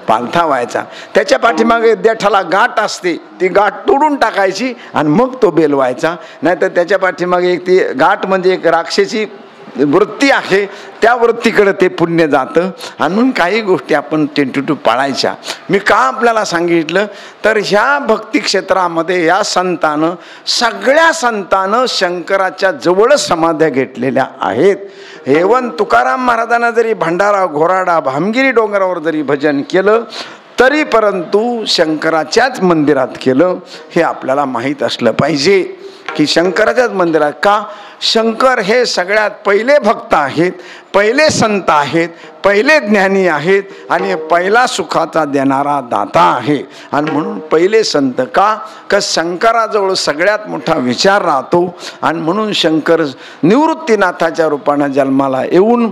पालथा व्हायचा. त्याच्या पाठीमागे देठाला गाठ असते, ती गाठ तोडून टाकायची आणि मग तो बेल व्हायचा. नाहीतर त्याच्या पाठीमागे एक ती गाठ म्हणजे एक राक्षसी वृत्ती आहे, त्या वृत्तीकडे ते पुण्य जातं. आणि म्हणून काही गोष्टी आपण टेंटेटिव्ह पाळायच्या. मी का आपल्याला सांगितलं तर ह्या भक्ती क्षेत्रामध्ये या संतानं, सगळ्या संतानं शंकराच्या जवळ समाध्या घेतलेल्या आहेत. हेवन तुकाराम महाराजांना जरी भंडारा, घोराडा, भामगिरी डोंगरावर जरी भजन केलं तरी परंतु शंकराच्याच मंदिरात केलं, हे आपल्याला माहीत असलं पाहिजे की शंकराच्याच मंदिरात. का? शंकर हे सगळ्यात पहिले भक्त आहेत, पहिले संत आहेत, पहिले ज्ञानी आहेत आणि पहिला सुखाचा देणारा दाता आहे. आणि म्हणून पहिले संत. का शंकराजवळ सगळ्यात मोठा विचार राहतो. आणि म्हणून शंकर निवृत्तीनाथाच्या रूपाने जन्माला येऊन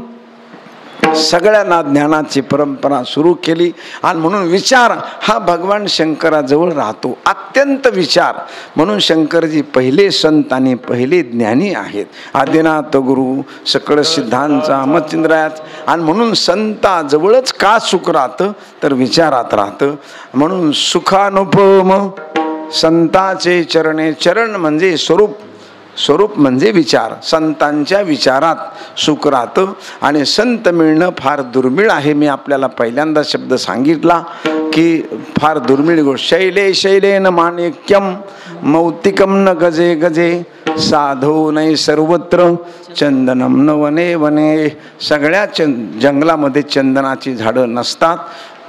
सगळ्यांना ज्ञानाची परंपरा सुरू केली. आणि म्हणून विचार हा भगवान शंकराजवळ राहतो, अत्यंत विचार. म्हणून शंकरजी पहिले संत आणि पहिले ज्ञानी आहेत. आदिनाथ गुरु, सकळ सिद्धांचा मच्छिंद्रायाच. आणि म्हणून संताजवळच का सुख राहतं तर विचारात राहतं. म्हणून सुखानुपम संताचे चरणे. चरण म्हणजे स्वरूप, स्वरूप म्हणजे विचार. संतांच्या विचारात सुख राहतं. आणि संत मिळणं फार दुर्मिळ आहे. मी आपल्याला पहिल्यांदा शब्द सांगितला की फार दुर्मिळ गोष्ट. शैले शैलेन माणिक्यम मौक्तिकम न गजे गजे साधो नै सर्वत्र चंदनम न वने वने. सगळ्या जंगलामध्ये चंदनाची झाडं नसतात,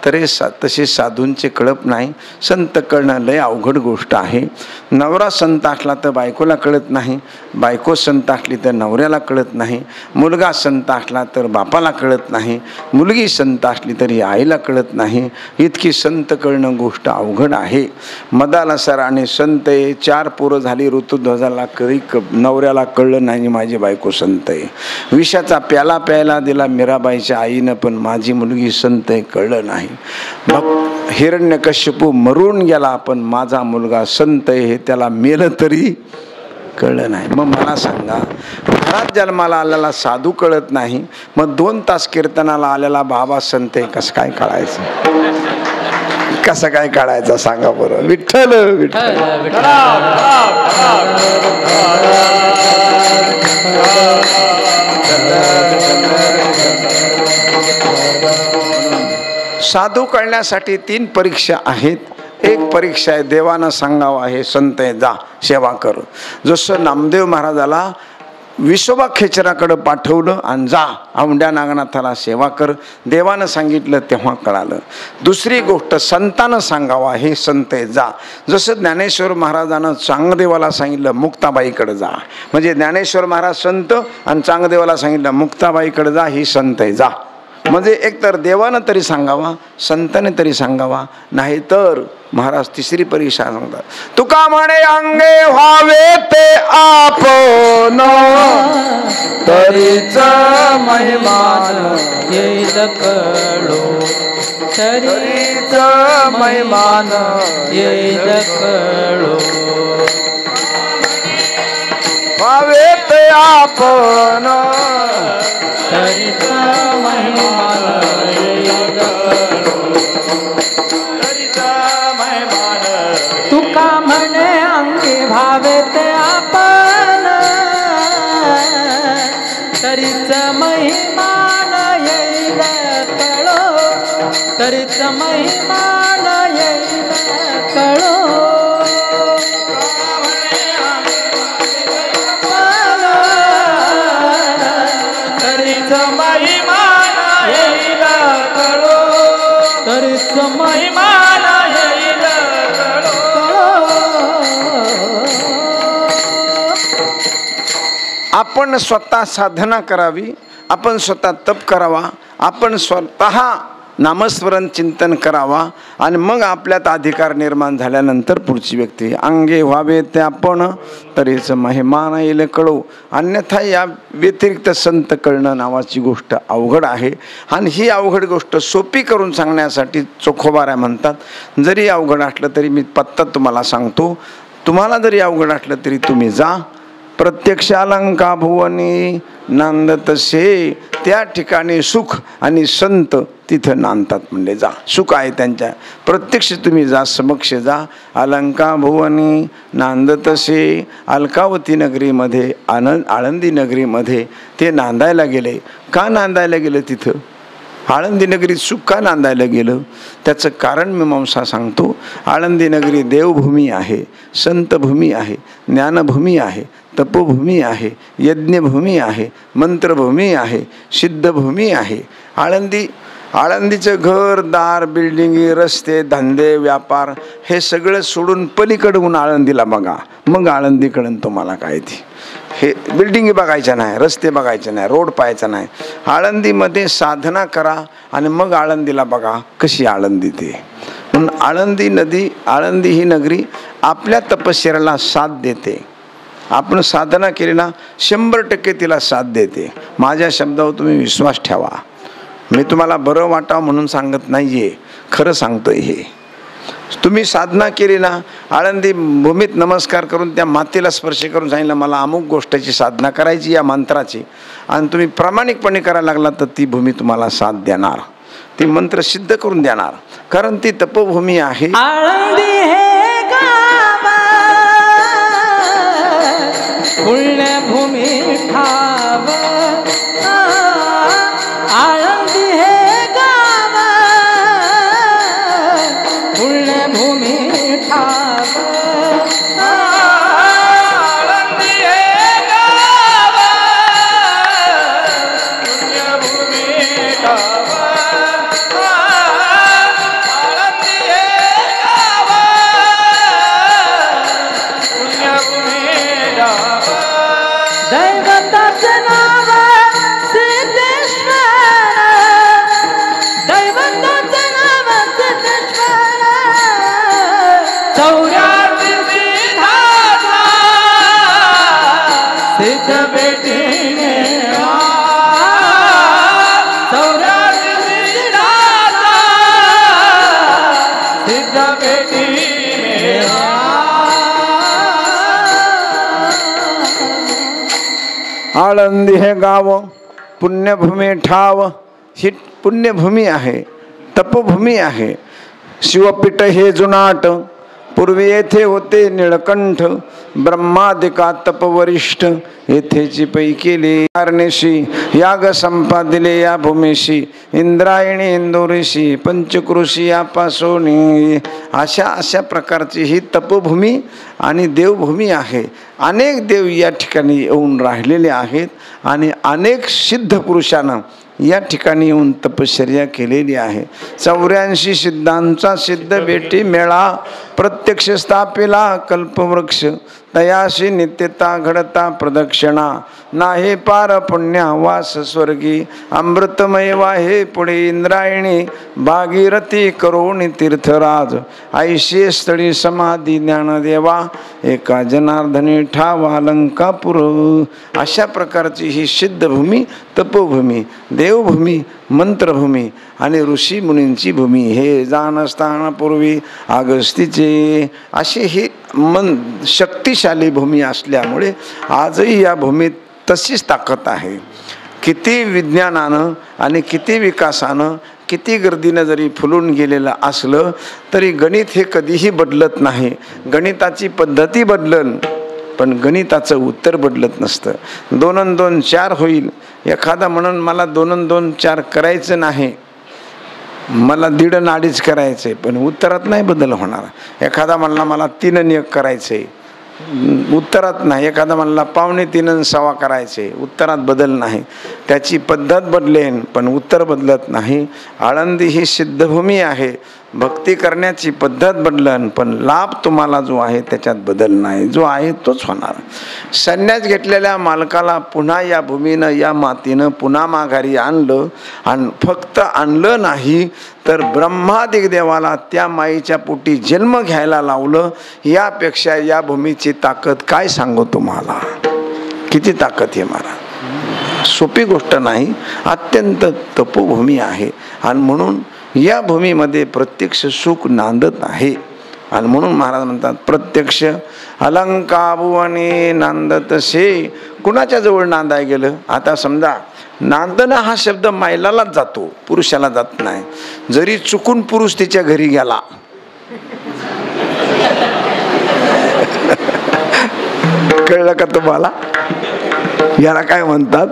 तरी तसे साधूंचे कळप नाही. संत कळणं लय अवघड गोष्ट आहे. नवरा संत असला तर बायकोला कळत नाही, बायको संत असली तर नवऱ्याला कळत नाही, मुलगा संत असला तर बापाला कळत नाही, मुलगी संत असली तरी आईला कळत नाही. इतकी संत कळणं गोष्ट अवघड आहे. मदाला सर आणि संत आहे, 4 पोरं झाली ऋतुध्वजाला, कधी नवऱ्याला कळलं नाही माझी बायको संत आहे. विषाचा प्याला प्यायला दिला मीराबाईच्या आईनं, पण माझी मुलगी संत आहे कळलं नाही. मग हिरण्यकश्यपू मरून गेला, पण माझा मुलगा संत आहे हे त्याला मेलं तरी कळलं नाही. मग मला सांगा, घरात जन्माला आलेला साधू कळत नाही, मग 2 तास कीर्तनाला आलेला बाबा संत आहे कसं काय कळायचं? कसं काय काढायचं सांगा बरं? विठ्ठल विठ्ठल. साधू कळण्यासाठी 3 परीक्षा आहेत. एक परीक्षा आहे देवानं सांगावं हे संत आहे जा सेवा कर. जसं नामदेव महाराजाला विसोबा खेचराकडे पाठवलं आणि जा औंड्या नागनाथाला सेवा कर, देवानं सांगितलं तेव्हा कळालं. दुसरी गोष्ट संतानं सांगावा हे संत आहे जा. जसं ज्ञानेश्वर महाराजानं चांगदेवाला सांगितलं मुक्ताबाईकडे जा, म्हणजे ज्ञानेश्वर महाराज संत आणि चांगदेवाला सांगितलं मुक्ताबाईकडे जा ही संत आहे जा. म्हणजे एकतर देवानं तरी सांगावा, संताने तरी सांगावा, नाही तर महाराज तिसरी परीक्षा सांगतात. तुका म्हणे अंगे व्हावे ते आपण तरीच महिमान येईल कळो, तरीच महिमान येईल कळो. भावेत आपण तरीच महिमान येईल कळो. तुका म्हणे अंगी भावेत आपण, तरीच महिमान येईल कळो, तरीच महिमान येईल कळो. तरीच महिमान येईल कळो, तरीच महिमान येईल कळो. आपण स्वतः साधना करावी, आपण स्वतः तप करावा, आपण स्वतः नामस्मरण चिंतन करावा आणि मग आपल्यात अधिकार निर्माण झाल्यानंतर पुढची व्यक्ती. अंगे व्हावे ते आपण, तरीच महिमान येईल कळो. अन्यथा या व्यतिरिक्त संत कळणं नावाची गोष्ट अवघड आहे. आणि ही अवघड गोष्ट सोपी करून सांगण्यासाठी चोखोबाऱ्या म्हणतात. जरी अवघड असलं तरी मी पत्ता तुम्हाला सांगतो. तुम्हाला जरी अवघड असलं तरी तुम्ही जा. प्रत्यक्ष अलंका भुवनी नांदतसे, त्या ठिकाणी सुख आणि संत तिथं नांदतात म्हणले. जा, सुख आहे त्यांच्या. प्रत्यक्ष तुम्ही जा, समक्ष जा. अलंका भुवनी नांदतसे, अलकावती नगरीमध्ये, आळंदी नगरीमध्ये ते नांदायला गेले. का नांदायला गेलं तिथं? आळंदी नगरीत सुख का नांदायला गेलं? त्याचं कारण मीमांसा सांगतो. आळंदी नगरी देवभूमी आहे, संतभूमी आहे, ज्ञानभूमी आहे, तपोभूमी आहे, यज्ञभूमी आहे, मंत्रभूमी आहे, सिद्धभूमी आहे. आळंदीचं घर दार, बिल्डिंगी, रस्ते, धंदे, व्यापार हे सगळं सोडून पलीकडून आळंदीला बघा, मग आळंदीकडून तुम्हाला काय ती. हे बिल्डिंगी बघायच्या नाही, रस्ते बघायचे नाही, रोड पाहायचा नाही. आळंदीमध्ये साधना करा आणि मग आळंदीला बघा कशी आळंदी ते. म्हणून आळंदी ही नगरी आपल्या तपश्चर्याला साथ देते. आपण साधना केली ना 100% तिला साथ देते. माझ्या शब्दावर तुम्ही विश्वास ठेवा. मी तुम्हाला बरं वाटावं म्हणून सांगत नाहीये, खरं सांगतोय हे. तुम्ही साधना केली ना, आळंदी भूमीत नमस्कार करून त्या मातेला स्पर्श करून सांगितलं मला अमुक गोष्टीची साधना करायची या मंत्राची, आणि तुम्ही प्रामाणिकपणे करायला लागला तर ती भूमी तुम्हाला साथ देणार, ती मंत्र सिद्ध करून देणार. कारण ती तपोभूमी आहे. आळंदी हे गाव पुण्यभूमी ठाव, आळंदी हे गाव पुण्यभूमी ठाव, आळंदी हे गाव पुण्यभूमी ठाव, आळंदी हे गाव पुण्यभूमी ठाव. दैवताचं नाव सिद्धेश्वर, दैवताचं नाव सिद्धेश्वर, 84 सिद्धाचा सिद्ध भेटीने, 84 सिद्धाचा सिद्ध भेटीने. आळंदी हे गाव पुण्यभूमी ठाव. ही पुण्यभूमी आहे, तपभूमी आहे. शिवपीठ हे जुनाट, पूर्वी येथे होते निळकंठ, ब्रह्मादिका तपवरिष्ठ, येथेची पै केली कारणेशी, याग संपादिले या भूमीशी, इंद्रायणी इंदोरीशी, पंचकृषी यापासोनी. अशा प्रकारची ही तपभूमी आणि देवभूमी आहे. अनेक देव या ठिकाणी येऊन राहिलेले आहेत आणि अनेक सिद्ध पुरुषांना या ठिकाणी येऊन तपश्चर्या केलेली आहे. 84 सिद्धांचा सिद्ध भेटी मेळा, प्रत्यक्ष स्थापिला कल्पवृक्ष, तयाशी नित्यता घडता प्रदक्षिणा नाही पार पुण्या वास स्वर्गी अमृतमय वाहे पुढे इंद्रायणी भागीरथी करोणी तीर्थराज ऐशी स्थळी समाधी ज्ञानदेवा एका जनार्दनी ठावा लंकापूर. अशा प्रकारची ही सिद्धभूमी, तपोभूमी, देवभूमी, मंत्रभूमी आणि ऋषी मुनींची भूमी. हे जाणस्ताना पूर्वी अगस्तीचे अशी ही शक्तिशाली भूमी असल्यामुळे आजही या भूमीत तशीच ताकद आहे. किती विज्ञानानं आणि किती विकासानं किती गर्दीनं जरी फुलून गेलेलं असलं तरी गणित हे कधीही बदलत नाही. गणिताची पद्धती बदलन पण गणिताचं उत्तर बदलत नसतं. 2 आणि 2 4 होईल. एखादा म्हणून मला 2 आणि 2 4 करायचं नाही, मला 1.5 आणि 2.5 करायचंय, पण उत्तरात नाही बदल होणार. एखादा म्हणला मला 3 आणि 1 करायचंय, उत्तरात नाही. एखादा म्हणला 2.25 आणि 1.25 करायचे, उत्तरात बदल नाही. त्याची पद्धत बदलेन पण उत्तर बदलत नाही. आळंदी ही सिद्धभूमी आहे. भक्ती करण्याची पद्धत बदलन पण लाभ तुम्हाला जो आहे त्याच्यात बदल नाही. जो आहे तोच होणार. संन्यास घेतलेल्या मालकाला पुन्हा या भूमीनं या मातीनं पुन्हा माघारी आणलं आणि फक्त आणलं नाही तर ब्रह्मादिक देवाला त्या माईच्या पोटी जन्म घ्यायला लावलं. यापेक्षा या भूमीची ताकद काय सांगू तुम्हाला. किती ताकद आहे महाराज. सोपी गोष्ट नाही. अत्यंत तपोभूमी आहे आणि म्हणून या भूमीमध्ये प्रत्यक्ष सुख नांदत आहे. आणि म्हणून महाराज म्हणतात प्रत्यक्ष अलंकाभुवने नांदत से. कुणाच्या जवळ नांदाय गेलं. आता समजा नांदणं हा शब्द महिलालाच जातो, पुरुषाला जात नाही. जरी चुकून पुरुष तिच्या घरी गेला कळलं का तुम्हाला. याला काय म्हणतात.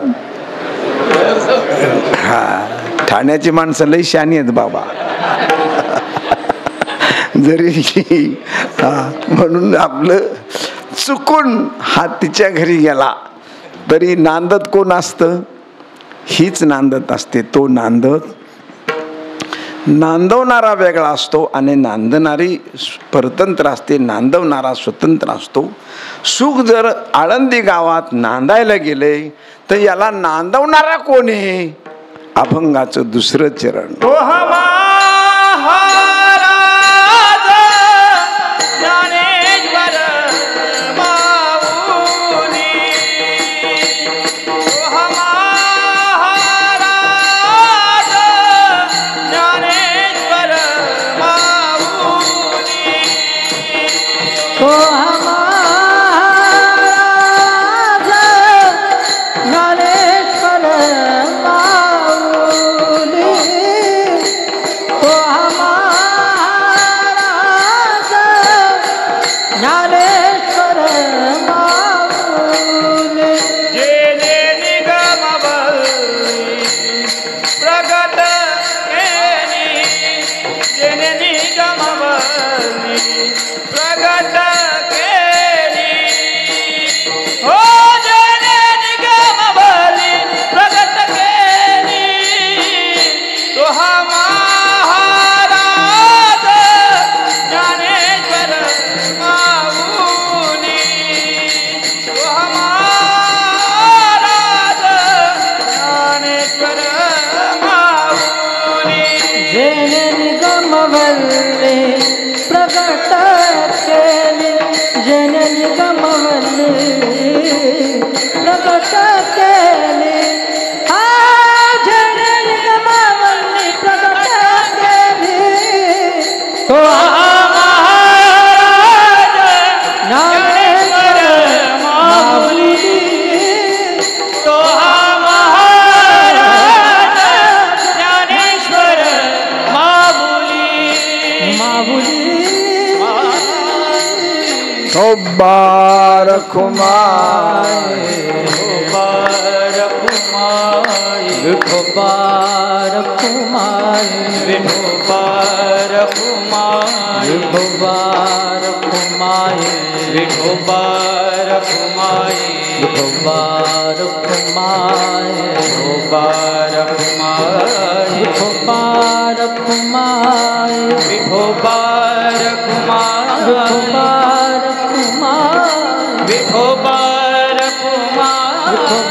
हा, ठाण्याची माणसं लई शानी आहेत बाबा. जरी म्हणून आपलं चुकून हा तिच्या घरी गेला तरी नांदत कोण असतं. हीच नांदत असते. तो नांदवणारा वेगळा असतो आणि नांदणारी परतंत्र असते. नांदवणारा स्वतंत्र असतो. सुख जर आळंदी गावात नांदायला गेले तर याला नांदवणारा कोण आहे. अभंगाचं 2रं चरण.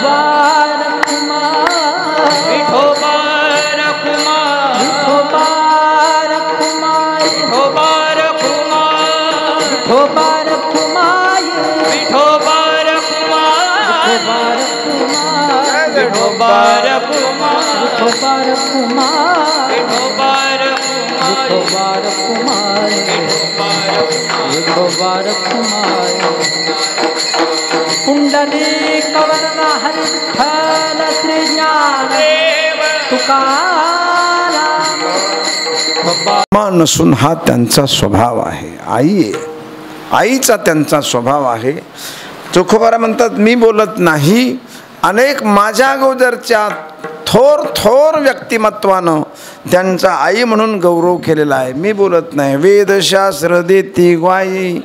विठोबा रखुमा विठोबा रखुमा विठोबा रखुमा विठोबा रखुमा विठोबा रखुमा विठोबा रखुमा विठोबा रखुमा विठोबा रखुमा विठोबा रखुमा विठोबा रखुमा विठोबा रखुमा विठोबा रखुमा पुंडलिक वरदा हरी विठ्ठल श्री ज्ञान तुकाराम नसून हा त्यांचा स्वभाव आहे. आई आहे, आईचा त्यांचा स्वभाव आहे. तुकोबारा म्हणतात मी बोलत नाही, अनेक माझ्या अगोदरच्या थोर थोर व्यक्तिमत्वानं त्यांचा आई म्हणून गौरव केलेला आहे. मी बोलत नाही. वेदशास्त्र देती ग्वाई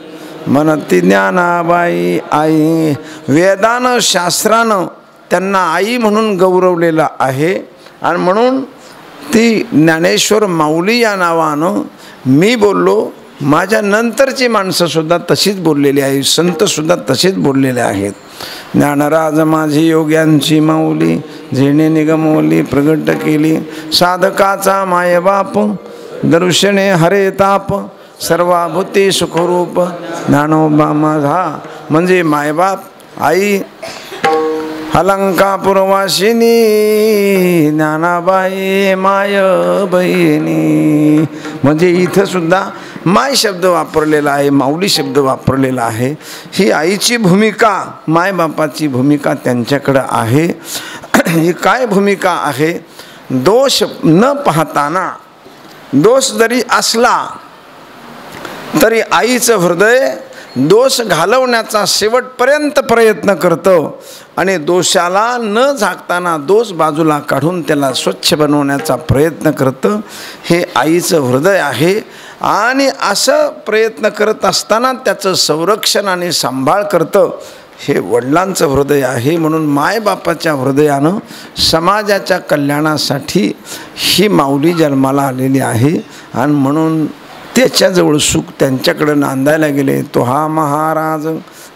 म्हणती ज्ञानाबाई आई. वेदानं शास्त्रानं त्यांना आई म्हणून गौरवलेलं आहे. आणि म्हणून ती ज्ञानेश्वर माऊली या नावानं मी बोललो. माझ्या नंतरची माणसंसुद्धा तशीच बोललेली आहे, संतसुद्धा तसेच बोललेले आहेत. ज्ञानराज माझी योग्यांची माऊली, झेणे निगमवली प्रगट केली. साधकाचा मायबाप, दर्शने हरे ताप, सर्वाभूती सुखरूप. ज्ञानोबा माझा म्हणजे मायबाप, आई. अलंकापुरवासिनी ज्ञानाबाई माय बहिणी. म्हणजे इथं सुद्धा माय शब्द वापरलेला आहे, माऊली शब्द वापरलेला आहे. ही आईची भूमिका, मायबापाची भूमिका त्यांच्याकडं आहे. ही काय भूमिका आहे? दोष न पाहताना, दोष जरी असला तरी आईचं हृदय दोष घालवण्याचा शेवटपर्यंत प्रयत्न करतं आणि दोषाला न झाकताना दोष बाजूला काढून त्याला स्वच्छ बनवण्याचा प्रयत्न करतं. हे आईचं हृदय आहे. आणि असं प्रयत्न करत असताना त्याचं संरक्षण आणि सांभाळ करतं, हे वडिलांचं हृदय आहे. म्हणून मायबापाच्या हृदयानं समाजाच्या कल्याणासाठी ही माऊली जन्माला आलेली आहे. आणि म्हणून त्याच्याजवळ सुख त्यांच्याकडं नांदायला गेले. तो हा महाराज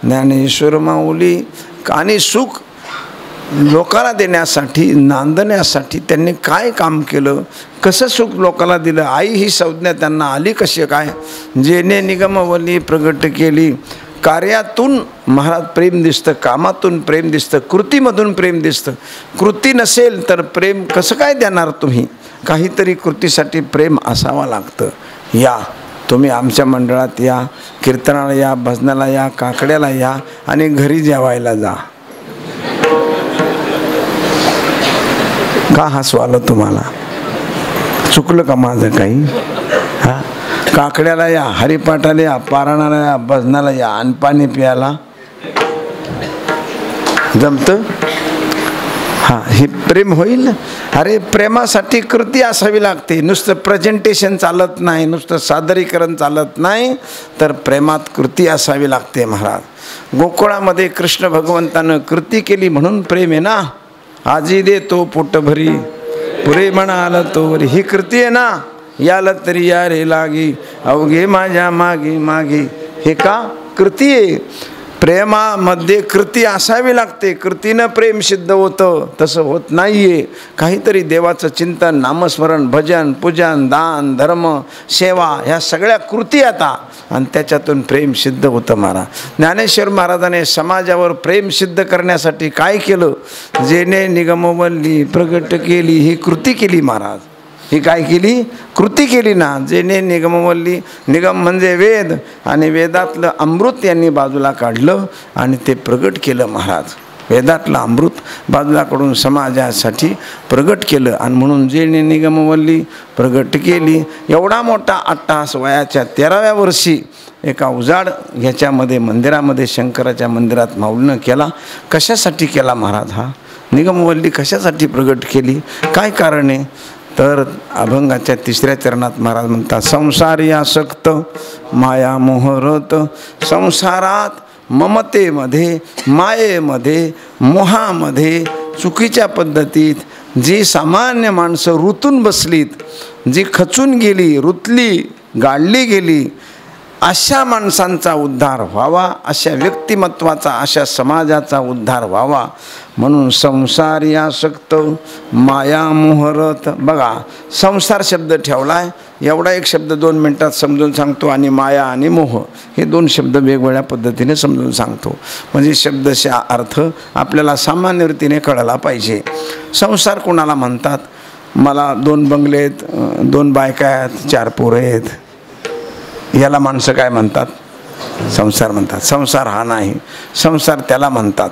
ज्ञानेश्वर माऊली. आणि सुख लोकाला देण्यासाठी, नांदण्यासाठी त्यांनी काय काम केलं, कसं सुख लोकाला दिलं, आई ही संज्ञा त्यांना आली कशी काय? जेणे निगमवली प्रगट केली. कार्यातून महाराज प्रेम दिसतं, कामातून प्रेम दिसतं, कृतीमधून प्रेम दिसतं. कृती नसेल तर प्रेम कसं काय देणार तुम्ही? काहीतरी कृतीसाठी प्रेम असावं लागतं. या तुम्ही आमच्या मंडळात या, कीर्तनाला या, भजनाला या, काकड्याला या आणि घरी जेवायला जा. का हसू आलं तुम्हाला? चुकलं का माझं काही? हां, काकड्याला या, हरिपाठाला या, पारायणाला या, भजनाला या आणि पाणी प्यायला जमतं? हां, हे प्रेम होईल. अरे प्रेमासाठी कृती असावी लागते. नुसतं प्रेझेंटेशन चालत नाही, नुसतं सादरीकरण चालत नाही, तर प्रेमात कृती असावी लागते. महाराज गोकुळामध्ये कृष्ण भगवंतानं कृती केली म्हणून प्रेम आहे ना. आजी देतो पोटभरी पुरे म्हणाल तोवरी. ही कृती आहे ना. याला तरी या रे लागी अवघे माझ्या मागे मागे. हे का कृती आहे? प्रेमामध्ये कृती असावी लागते. कृतीनं प्रेम सिद्ध होतं. तसं होत नाही आहे. काहीतरी देवाचं चिंतन, नामस्मरण, भजन, पूजन, दान, धर्म, सेवा ह्या सगळ्या कृती आता, आणि त्याच्यातून प्रेम सिद्ध होतं. महाराज ज्ञानेश्वर महाराजाने समाजावर प्रेम सिद्ध करण्यासाठी काय केलं? जेणे निगमवली प्रगट केली. ही कृती केली महाराज. ही काय केली? कृती केली ना. जेणे निगमवल्ली, निगम म्हणजे वेद, आणि वेदातलं अमृत यांनी बाजूला काढलं आणि ते प्रगट केलं. महाराज वेदातलं अमृत बाजूला काढून समाजासाठी प्रगट केलं. आणि म्हणून जेणे निगमवल्ली प्रगट केली. एवढा मोठा अट्टहास वयाच्या 13व्या वर्षी एका उजाड ह्याच्यामध्ये मंदिरामध्ये, शंकराच्या मंदिरात माऊलीनं केला. कशासाठी केला महाराज? हा निगमवल्ली कशासाठी प्रगट केली? काय कारण आहे? तर अभंगाच्या 3ऱ्या चरणात महाराज म्हणतात, संसारी आसक्त माया मोहरत. संसारात ममतेमध्ये, मायेमध्ये, मोहामध्ये, चुकीच्या पद्धतीत जी सामान्य माणसं रुतून बसलीत, जी खचून गेली, रुतली, गाडली गेली, अशा माणसांचा उद्धार व्हावा, अशा व्यक्तिमत्वाचा, अशा समाजाचा उद्धार व्हावा म्हणून संसारी आसक्त माया मोहरत. बघा, संसार शब्द ठेवलाय. एवढा एक शब्द 2 मिनिटात समजून सांगतो आणि माया आणि मोह हे 2 शब्द वेगवेगळ्या पद्धतीने समजून सांगतो. म्हणजे शब्दशः अर्थ आपल्याला सामान्य रीतीने कळला पाहिजे. संसार कोणाला म्हणतात? मला 2 बंगले आहेत, 2 बायका आहेत, 4 पोरं आहेत, याला माणसं काय म्हणतात? संसार म्हणतात. संसार हा नाही, संसार त्याला म्हणतात.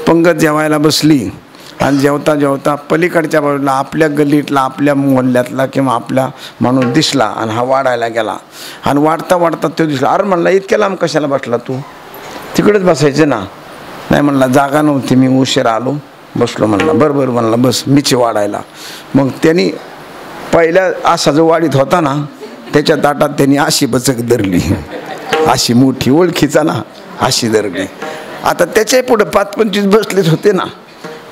पंगत जेवायला बसली आणि जेवता जेवता पलीकडच्या बाजूला आपल्या गल्लीतला, आपल्या मोहल्ल्यातला किंवा आपला माणूस दिसला आणि हा वाढायला गेला आणि वाढता वाढता तो दिसला. अरे म्हणला, इतक्या लांब कशाला बसला तू? तिकडेच बसायचं ना. नाही म्हणला, जागा नव्हती, मी उशिरा आलो, बसलो. म्हणला बरं बरं म्हणला, बस मीच वाढायला. मग त्यांनी पहिल्या असा जो वाढीत होता ना, त्याच्या ताटात त्यांनी अशी बचक धरली, अशी मोठी ओळखीचा ना, अशी धरली. आता त्याच्या पुढं 5-25 बसलेच होते ना.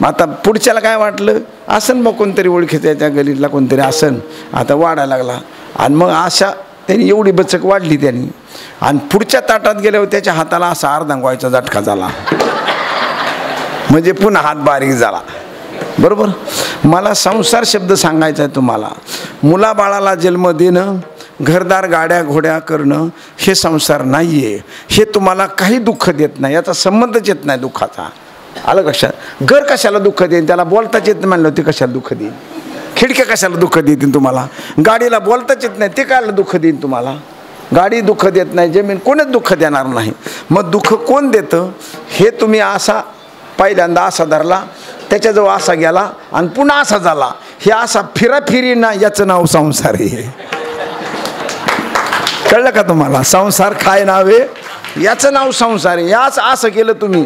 मग आता पुढच्याला काय वाटलं, आसन मग कोणतरी ओळखीचा, त्या गलीतला कोणतरी आसन. आता वाढायला लागला आणि मग अशा त्यांनी एवढी बचक वाढली त्यांनी. आणि पुढच्या ताटात गेल्यावर त्याच्या हाताला असा अर्धांगवायचा झटका झाला, म्हणजे पुन्हा हात बारीक झाला. बरोबर. मला संसार शब्द सांगायचा आहे तुम्हाला. मुलाबाळाला जन्म देणं, घरदार गाड्या घोड्या करणं हे संसार नाही आहे. हे तुम्हाला काही दुःख देत नाही, याचा संबंधच येत नाही दुःखाचा. आलं कशात? घर कशाला दुःख देईन? त्याला बोलताच येत नाही म्हणलं, ते कशाला दुःख देईन? खिडक्या कशाला दुःख देतील तुम्हाला? गाडीला बोलताच येत नाही, ते कायला दुःख देईन तुम्हाला? गाडी दुःख देत नाही, जमीन कोणच दुःख देणार नाही. मग दुःख कोण देतं? हे तुम्ही असा पहिल्यांदा असा धरला, त्याच्याजवळ असा गेला आणि पुन्हा असा झाला, हे असा फिराफिरी ना, याचं नाव संसार आहे. कळलं का तुम्हाला? संसार काय नाव आहे? याचं नाव संसार आहे. याच असं केलं तुम्ही.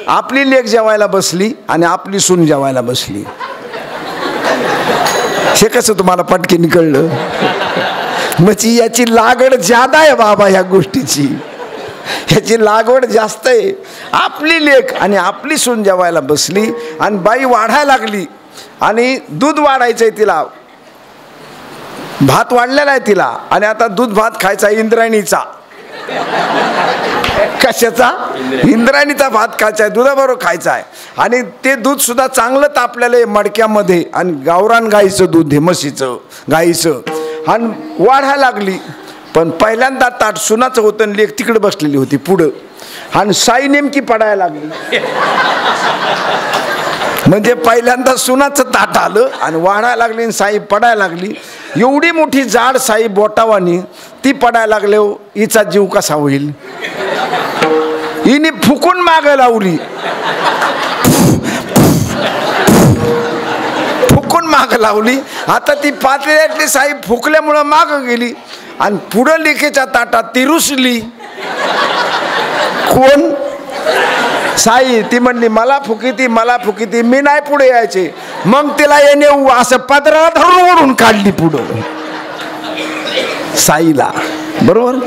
आपली लेक जेवायला बसली आणि आपली सून जेवायला बसली, हे कसं तुम्हाला पटकीने कळलं? म्हणजे याची लागड ज्यादा आहे बाबा, ह्या गोष्टीची ह्याची लागवड जास्त आहे. आपली लेक आणि आपली सून जेवायला बसली आणि बाई वाढायला लागली आणि दूध वाढायचंय तिला, भात वाढलेला आहे तिला, आणि आता दूध भात खायचा इंद्रायणीचा. कशाचा? इंद्रायणीचा भात खायचा आहे, दुधाबरोबर खायचा आहे. आणि ते दूध सुद्धा चांगलं तापलेलं आहे मडक्यामध्ये, आणि गावरान गाईचं दूध आहे, म्हशीचं, गाईचं. आणि वाढायला लागली. पण पहिल्यांदा ताट सुनाचं होतं आणि लेक तिकडे बसलेली होती पुढं, आणि साई नेमकी पडायला लागली. म्हणजे पहिल्यांदा सुनाचं ताट आलं आणि वाढायला लागली आणि साई पडायला लागली. एवढी मोठी जाड साई बोटावानी ती पडायला लागले. हिचा जीव कसा होईल? हिने फुकून माग लावली, फुकून माग लावली. आता ती पातळीतली साई फुकल्यामुळं माग गेली आणि पुढं लेकीच्या ताटात ती रुसली. कोण? साई. ती म्हणली मला फुकीती, मला फुकीती, मी नाही पुढे यायचे. मग तिला येणे असं पदराला धरून ओढून काढली पुढं साईला. बरोबर.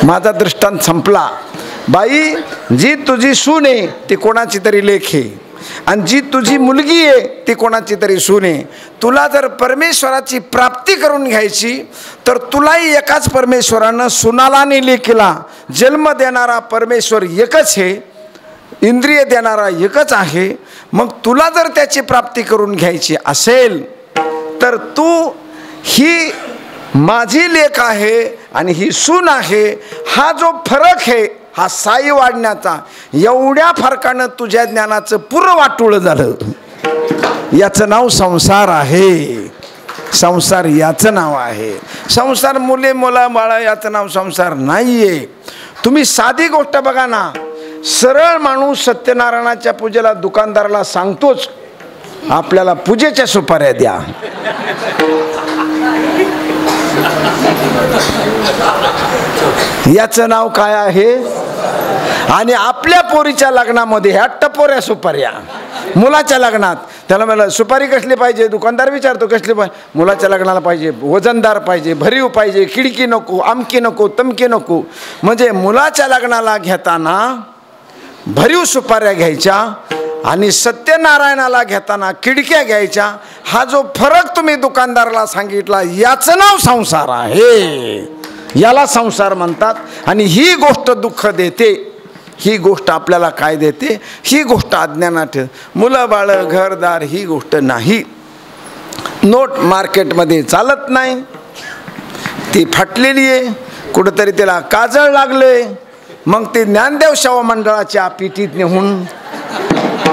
माझा दृष्टांत संपला. बाई, जी तुझी सून आहे ती कोणाची तरी लेक आहे, आणि जी तुझी मुलगी आहे ती कोणाची तरी सून आहे. तुला जर परमेश्वराची प्राप्ती करून घ्यायची तर तुलाही एकाच परमेश्वरानं सुनाला आणि लेकीला जन्म देणारा परमेश्वर एकच आहे, इंद्रिय देणारा एकच आहे. मग तुला जर त्याची प्राप्ती करून घ्यायची असेल तर तू ही माझी लेक आहे आणि ही सून आहे, हा जो फरक आहे हा साई वाढण्याचा, एवढ्या फरकानं तुझ्या ज्ञानाचं पूर्ण वाटोळं झालं. याचं नाव संसार आहे. संसार याचं नाव आहे. संसार मुले मुला बाळा याचं नाव संसार नाहीये. तुम्ही साधी गोष्ट बघा ना, सरळ माणूस सत्यनारायणाच्या पूजेला दुकानदाराला सांगतोच, आपल्याला पूजेच्या सुपाऱ्या द्या. याचं नाव काय आहे? आणि आपल्या पोरीच्या लग्नामध्ये ह्या टपोऱ्या सुपाऱ्या. मुलाच्या लग्नात त्याला मला सुपारी कसली पाहिजे, दुकानदार विचारतो कसली पाहिजे. मुलाच्या लग्नाला पाहिजे वजनदार पाहिजे, भरीव पाहिजे, खिडकी नको, आमकी नको, तमकी नको. म्हणजे मुलाच्या लग्नाला घेताना भरीव सुपाऱ्या घ्यायच्या आणि सत्यनारायणाला घेताना खिडक्या घ्यायच्या. हा जो फरक तुम्ही दुकानदाराला सांगितला याचं नाव संसार आहे. याला संसार म्हणतात. आणि ही गोष्ट दुःख देते. ही गोष्ट आपल्याला काय देते? ही गोष्ट अज्ञानात. मुलं बाळ घरदार ही गोष्ट नाही. नोट मार्केटमध्ये चालत नाही, ती फाटलेली आहे, कुठंतरी त्याला काजळ लागले, मग ते ज्ञानदेव सेवा मंडळाच्या पिटीत नेऊन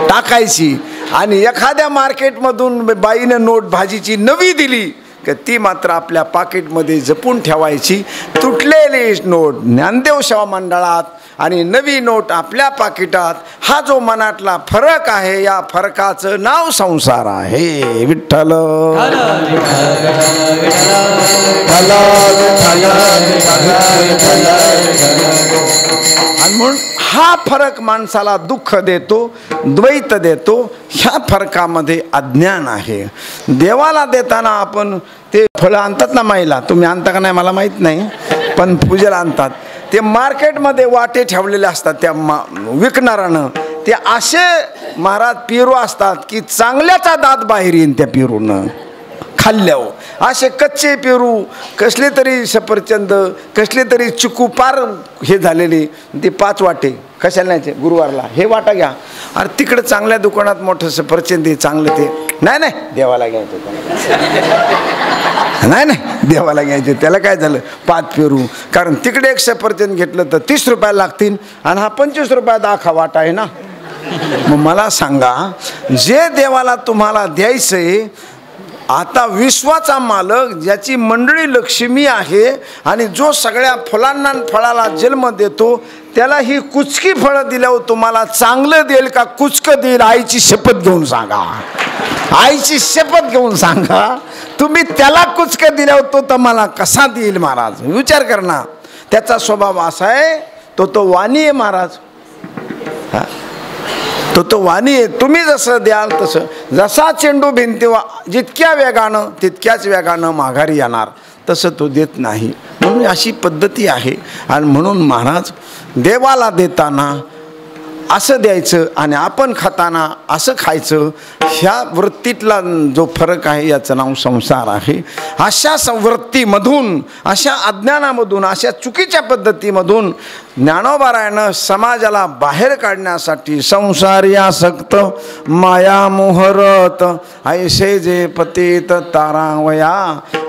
टाकायची. आणि एखाद्या मार्केटमधून बाईने नोट भाजीची नवी दिली की ती मात्र आपल्या पाकिटमध्ये जपून ठेवायची. तुटलेली नोट ज्ञानदेव सेवा मंडळात आणि नवी नोट आपल्या पाकिटात. हा जो मनातला फरक आहे, या फरकाचं नाव संसार आहे. विठ्ठल आणि म्हणून हा फरक माणसाला दुःख देतो, द्वैत देतो. ह्या फरकामध्ये अज्ञान आहे. देवाला देताना आपण ते फळं आणतात ना माईला, तुम्ही आणता का नाही मला माहीत नाही, पण पूजेला आणतात. ते मार्केटमध्ये वाटे ठेवलेले असतात त्या विकणाऱ्यानं. ते असे महाराज पेरू असतात की चांगल्याचा दात बाहेर येईन त्या पेरूनं खाल्ल्यावर. असे कच्चे पेरू, कसले तरी सफरचंद, कसले तरी चिकू पार हे झालेले, ते 5 वाटे कशाला न्यायचे? गुरुवारला हे वाटा घ्या. अरे तिकडे चांगल्या दुकानात मोठं सफरचंद आहे चांगलं, ते नाही देवाला घ्यायचं, नाही देवाला घ्यायचे. त्याला काय झालं? 5 पेरू. कारण तिकडे एक सफरचंद घेतलं तर 30 रुपयाला लागतील आणि हा 25 रुपयाचा आखा वाटा आहे ना. मग मला सांगा, जे देवाला तुम्हाला द्यायचंय, आता विश्वाचा मालक ज्याची मंडळी लक्ष्मी आहे आणि जो सगळ्या फुलांना फळाला जन्म देतो, त्याला ही कुचकी फळं दिल्यावर तुम्हाला चांगलं देईल का कुचकं देईल? आईची शपथ घेऊन सांगा, आईची शपथ घेऊन सांगा. तुम्ही त्याला कुचकं दिल्यावर तो तुम्हाला कसा देईल महाराज? विचार करणार. त्याचा स्वभाव असा आहे, तो वाणी आहे महाराज. तो वाणी आहे. तुम्ही जसं द्याल तसं. जसा चेंडू भिंती जितक्या वेगानं तितक्याच वेगानं माघारी येणार, तसं तो देत नाही. म्हणून अशी पद्धती आहे. आणि म्हणून महाराज देवाला देताना असं द्यायचं आणि आपण खाताना असं खायचं. ह्या वृत्तीतला जो फरक आहे याचं नाव संसार आहे. अशा वृत्तीमधून, अशा अज्ञानामधून, अशा चुकीच्या पद्धतीमधून ज्ञानोबारायानं समाजाला बाहेर काढण्यासाठी संसारी आसक्त माया मोहरत ऐसे जे पतित तारावया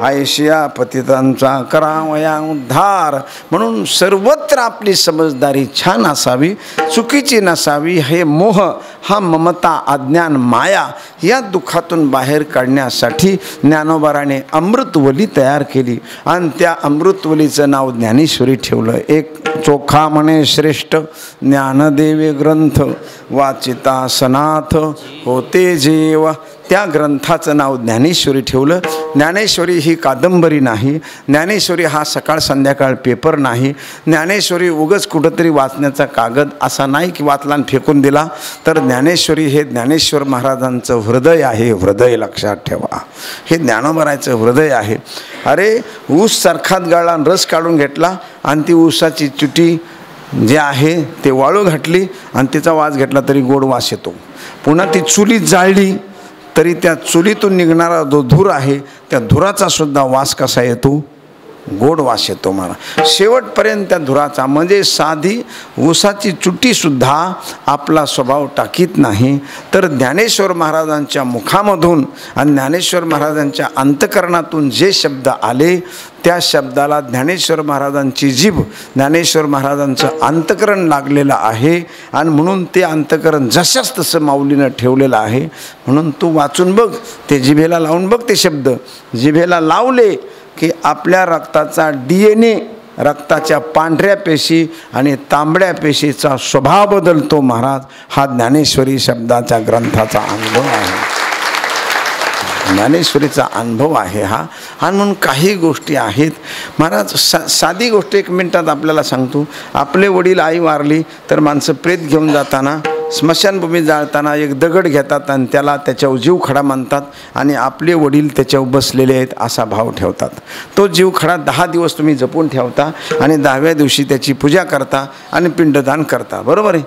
ऐशिया पतितांचा करावया उद्धार. म्हणून सर्वत्र आपली समजदारी छान असावी, चुकीची नसावी. हे मोह, हा ममता, अज्ञान, माया या दुःखातून बाहेर काढण्यासाठी ज्ञानोबाराने अमृतवली तयार केली आणि त्या अमृतवलीचं नाव ज्ञानेश्वरी ठेवलं. एक चोखा म्हणे श्रेष्ठ ज्ञानदेवे ग्रंथ वाचिता सनाथ होते जेव. त्या ग्रंथाचं नाव ज्ञानेश्वरी ठेवलं. ज्ञानेश्वरी ही कादंबरी नाही, ज्ञानेश्वरी हा सकाळ संध्याकाळ पेपर नाही, ज्ञानेश्वरी उगच कुठंतरी वाचण्याचा कागद असा नाही की वाचला आणि फेकून दिला. तर ज्ञानेश्वरी हे ज्ञानेश्वर महाराजांचं हृदय आहे. हृदय लक्षात ठेवा, हे ज्ञानोबारायचं हृदय आहे. अरे ऊस चरखात गाळला आणि रस काढून घेतला आणि ती ऊसाची चुटी जे आहे ते वाळू घातली आणि तिचा वास घेतला तरी गोड वास येतो. पुन्हा ती चुलीत जाळली तरी त्या चुलीतून निघणारा जो धूर आहे त्या धुराचा सुद्धा वास कसा येतो? गोड वास येतो मला. शेवटपर्यंत त्या धुराचा, म्हणजे साधी ऊसाची चुटीसुद्धा आपला स्वभाव टाकीत नाही. तर ज्ञानेश्वर महाराजांच्या मुखामधून आणि ज्ञानेश्वर महाराजांच्या अंतकरणातून जे शब्द आले त्या शब्दाला ज्ञानेश्वर महाराजांची जीभ, ज्ञानेश्वर महाराजांचं अंतकरण लागलेलं आहे. आणि म्हणून ते अंतकरण जशाच तसं माऊलीनं ठेवलेलं आहे. म्हणून तू वाचून बघ, ते जिभेला लावून बघ. ते शब्द जिभेला लावले की आपल्या रक्ताचा DNA, रक्ताच्या पांढऱ्या पेशी आणि तांबड्या पेशीचा स्वभाव बदलतो महाराज. हा ज्ञानेश्वरी शब्दाच्या ग्रंथाचा अनुभव आहे, ज्ञानेश्वरीचा अनुभव आहे हा. आणि म्हणून काही गोष्टी आहेत महाराज. साधी गोष्ट 1 मिनिटात आपल्याला सांगतो. आपले वडील आई वारली तर माणसं प्रेत घेऊन जाताना स्मशानभूमी जाळताना एक दगड घेतात आणि त्याला त्याच्यावर जीव खडा मानतात आणि आपले वडील त्याच्यावर बसलेले आहेत असा भाव ठेवतात. तो जीव खडा 10 दिवस तुम्ही जपून ठेवता आणि 10व्या दिवशी त्याची पूजा करता आणि पिंडदान करता, बरोबर आहे.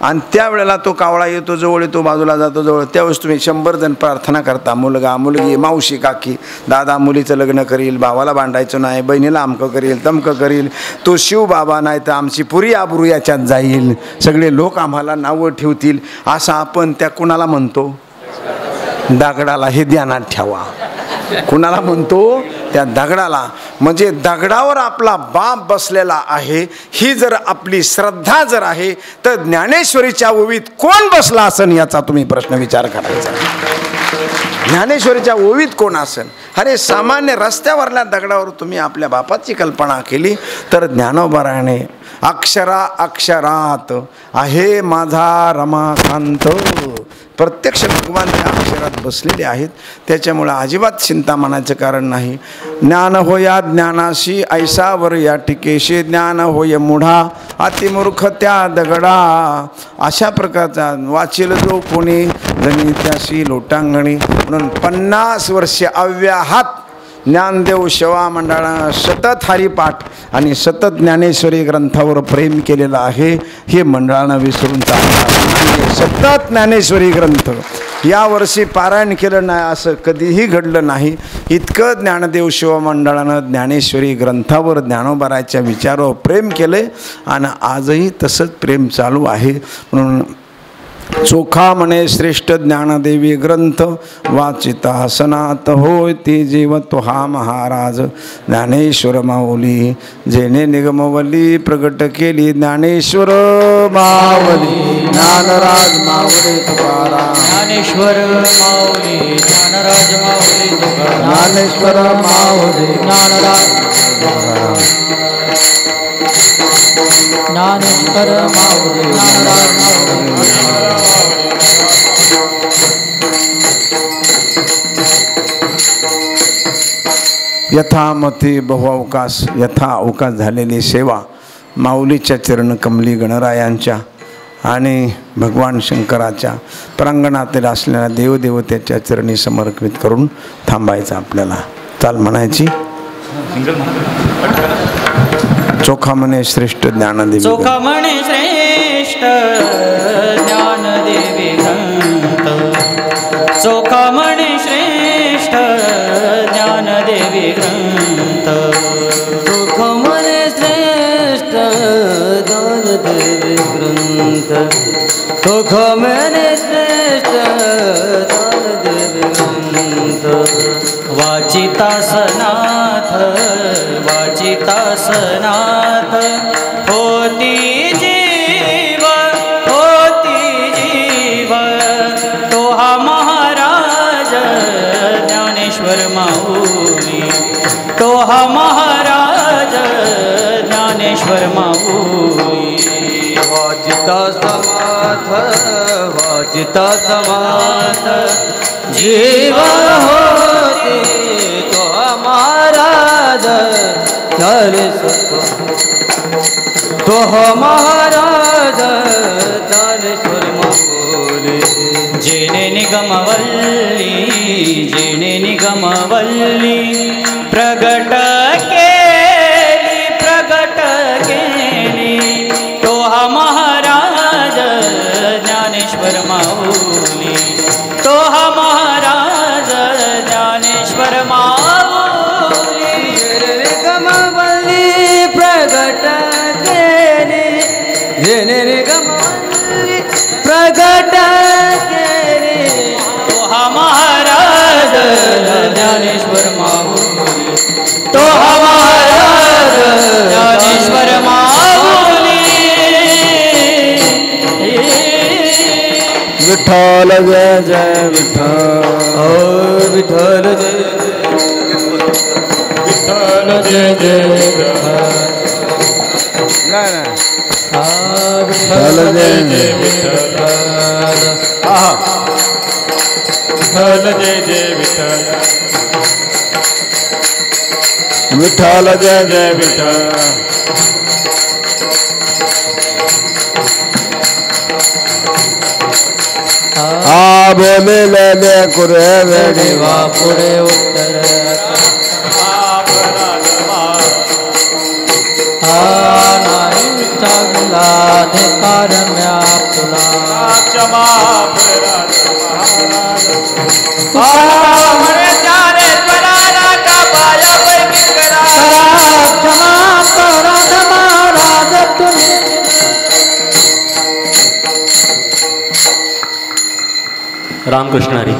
आणि त्यावेळेला तो कावळा येतो जवळ, येतो बाजूला जातो जवळ, त्यावेळेस तुम्ही 100 जण प्रार्थना करता, मुलगा मुलगी मावशी काकी दादा मुलीचं लग्न करील, भावाला भांडायचं नाही, बहिणीला अमकं करील तमकं करील, तो शिव बाबा नाही तर आमची पुरी आबरू याच्यात जाईल, सगळे लोक आम्हाला नावं ठेवतील, असं आपण त्या कुणाला म्हणतो? दगडाला. हे ध्यानात ठेवा. कुणाला म्हणतो? त्या दगडाला. म्हणजे दगडावर आपला बाप बसलेला आहे, ही जर आपली श्रद्धा जर आहे तर ज्ञानेश्वरीच्या ओवीत कोण बसला असन याचा तुम्ही प्रश्न विचार करायचा. ज्ञानेश्वरीच्या ओवीत कोण असन? अरे सामान्य रस्त्यावरल्या दगडावर तुम्ही आपल्या बापाची कल्पना केली तर ज्ञानोबाराने अक्षरा अक्षरात आहे माझा रमाकांत, प्रत्यक्ष भगवान त्या अक्षरात बसलेले आहेत. त्याच्यामुळे अजिबात चिंता मानायचं कारण नाही. ज्ञान होया ज्ञानाशी ऐसावर या टिकेशी, ज्ञान होय मुढा अतिमूर्ख त्या दगडा, अशा प्रकारचा वाचेल जो कोणी जणी त्याशी लोटांगणी. म्हणून 50 वर्षे अव्याहात ज्ञानदेव सेवा मंडळानं सतत हरिपाठ आणि सतत ज्ञानेश्वरी ग्रंथावर प्रेम केलेलं आहे. हे मंडळानं विसरून चालणार. सतत ज्ञानेश्वरी ग्रंथ यावर्षी पारायण केलं नाही असं कधीही घडलं नाही. इतकं ज्ञानदेव सेवा मंडळानं ज्ञानेश्वरी ग्रंथावर ज्ञानोबाराच्या विचारावर प्रेम केले आणि आजही तसंच प्रेम चालू आहे. म्हणून चोखा म्हणे श्रेष्ठ ज्ञानदेवी ग्रंथ वाचिता सनात होय ते जीव तो हा महाराज ज्ञानेश्वर माऊली, जेने निगमवली प्रगट केली ज्ञानेश्वर माऊली. ज्ञानराज माऊली तुकाराम, ज्ञानेश्वर माऊली ज्ञानराज माऊली तुकाराम, ज्ञानेश्वर माऊली ज्ञानराज ज्ञानेश्वर माऊली ज्ञानराज माऊली. यथामती बहुअवकाश यथा अवकाश झालेली सेवा माऊलीच्या चरण कमली गणरायांच्या आणि भगवान शंकराच्या प्रांगणातील असलेल्या देवदेवतेच्या चरणी समर्पित करून थांबायचं. आपल्याला चाल म्हणायची. चोखा म्हणे श्रेष्ठ ज्ञानदेवी, चोखा म्हणे श्रेष्ठ ज्ञानदेवी ग्रंथ, चोखा म्हणे श्रेष्ठ ज्ञानदेवी ग्रंथ, चोखा म्हणे श्रेष्ठ ज्ञानदेवी ग्रंथ, चोखा म्हणे श्रेष्ठ ज्ञानदेवी ग्रंथ. वाचिता सनाथ वाचिता सनाथ होती जीव होती जीव, तो हा महाराज ज्ञानेश्वर माऊली, तो हा महाराज ज्ञानेश्वर माऊली. वाचिता समाथ वाचिता समाथ जीव होती तो महाराज तो महाराज ज्ञानेश्वर माऊली. जेने निगमवल्ली जेने निगमवल्ली प्रगट केली तो हा महाराज ज्ञानेश्वर माऊली, तो हा महाराज ज्ञानेश्वर माऊली. निगमवल्ली प्रगट केली, जेने निगमवल्ली प्रगट केली तो हा महाराज ज्ञानेश्वर माऊली, तो हा महाराज ज्ञानेश्वर माऊली. विठ्ठल जय जय विठ्ठल, विठ्ठल जय विठ्ठल जय जय विठ्ठल. विठ्ठल जय जय विठ्ठल, विठ्ठल जय जय विठ्ठल, विठ्ठल जय जय विठ्ठल. बोले कुरे देवा पुढे उत्तर नाही चांगला अधिकार म्या तुला क्षमा महाराज म्हणे त्याने स्वराला का पायापैकी करा क्षमा अपराध महाराज तुम्ही रामकृष्ण हरी.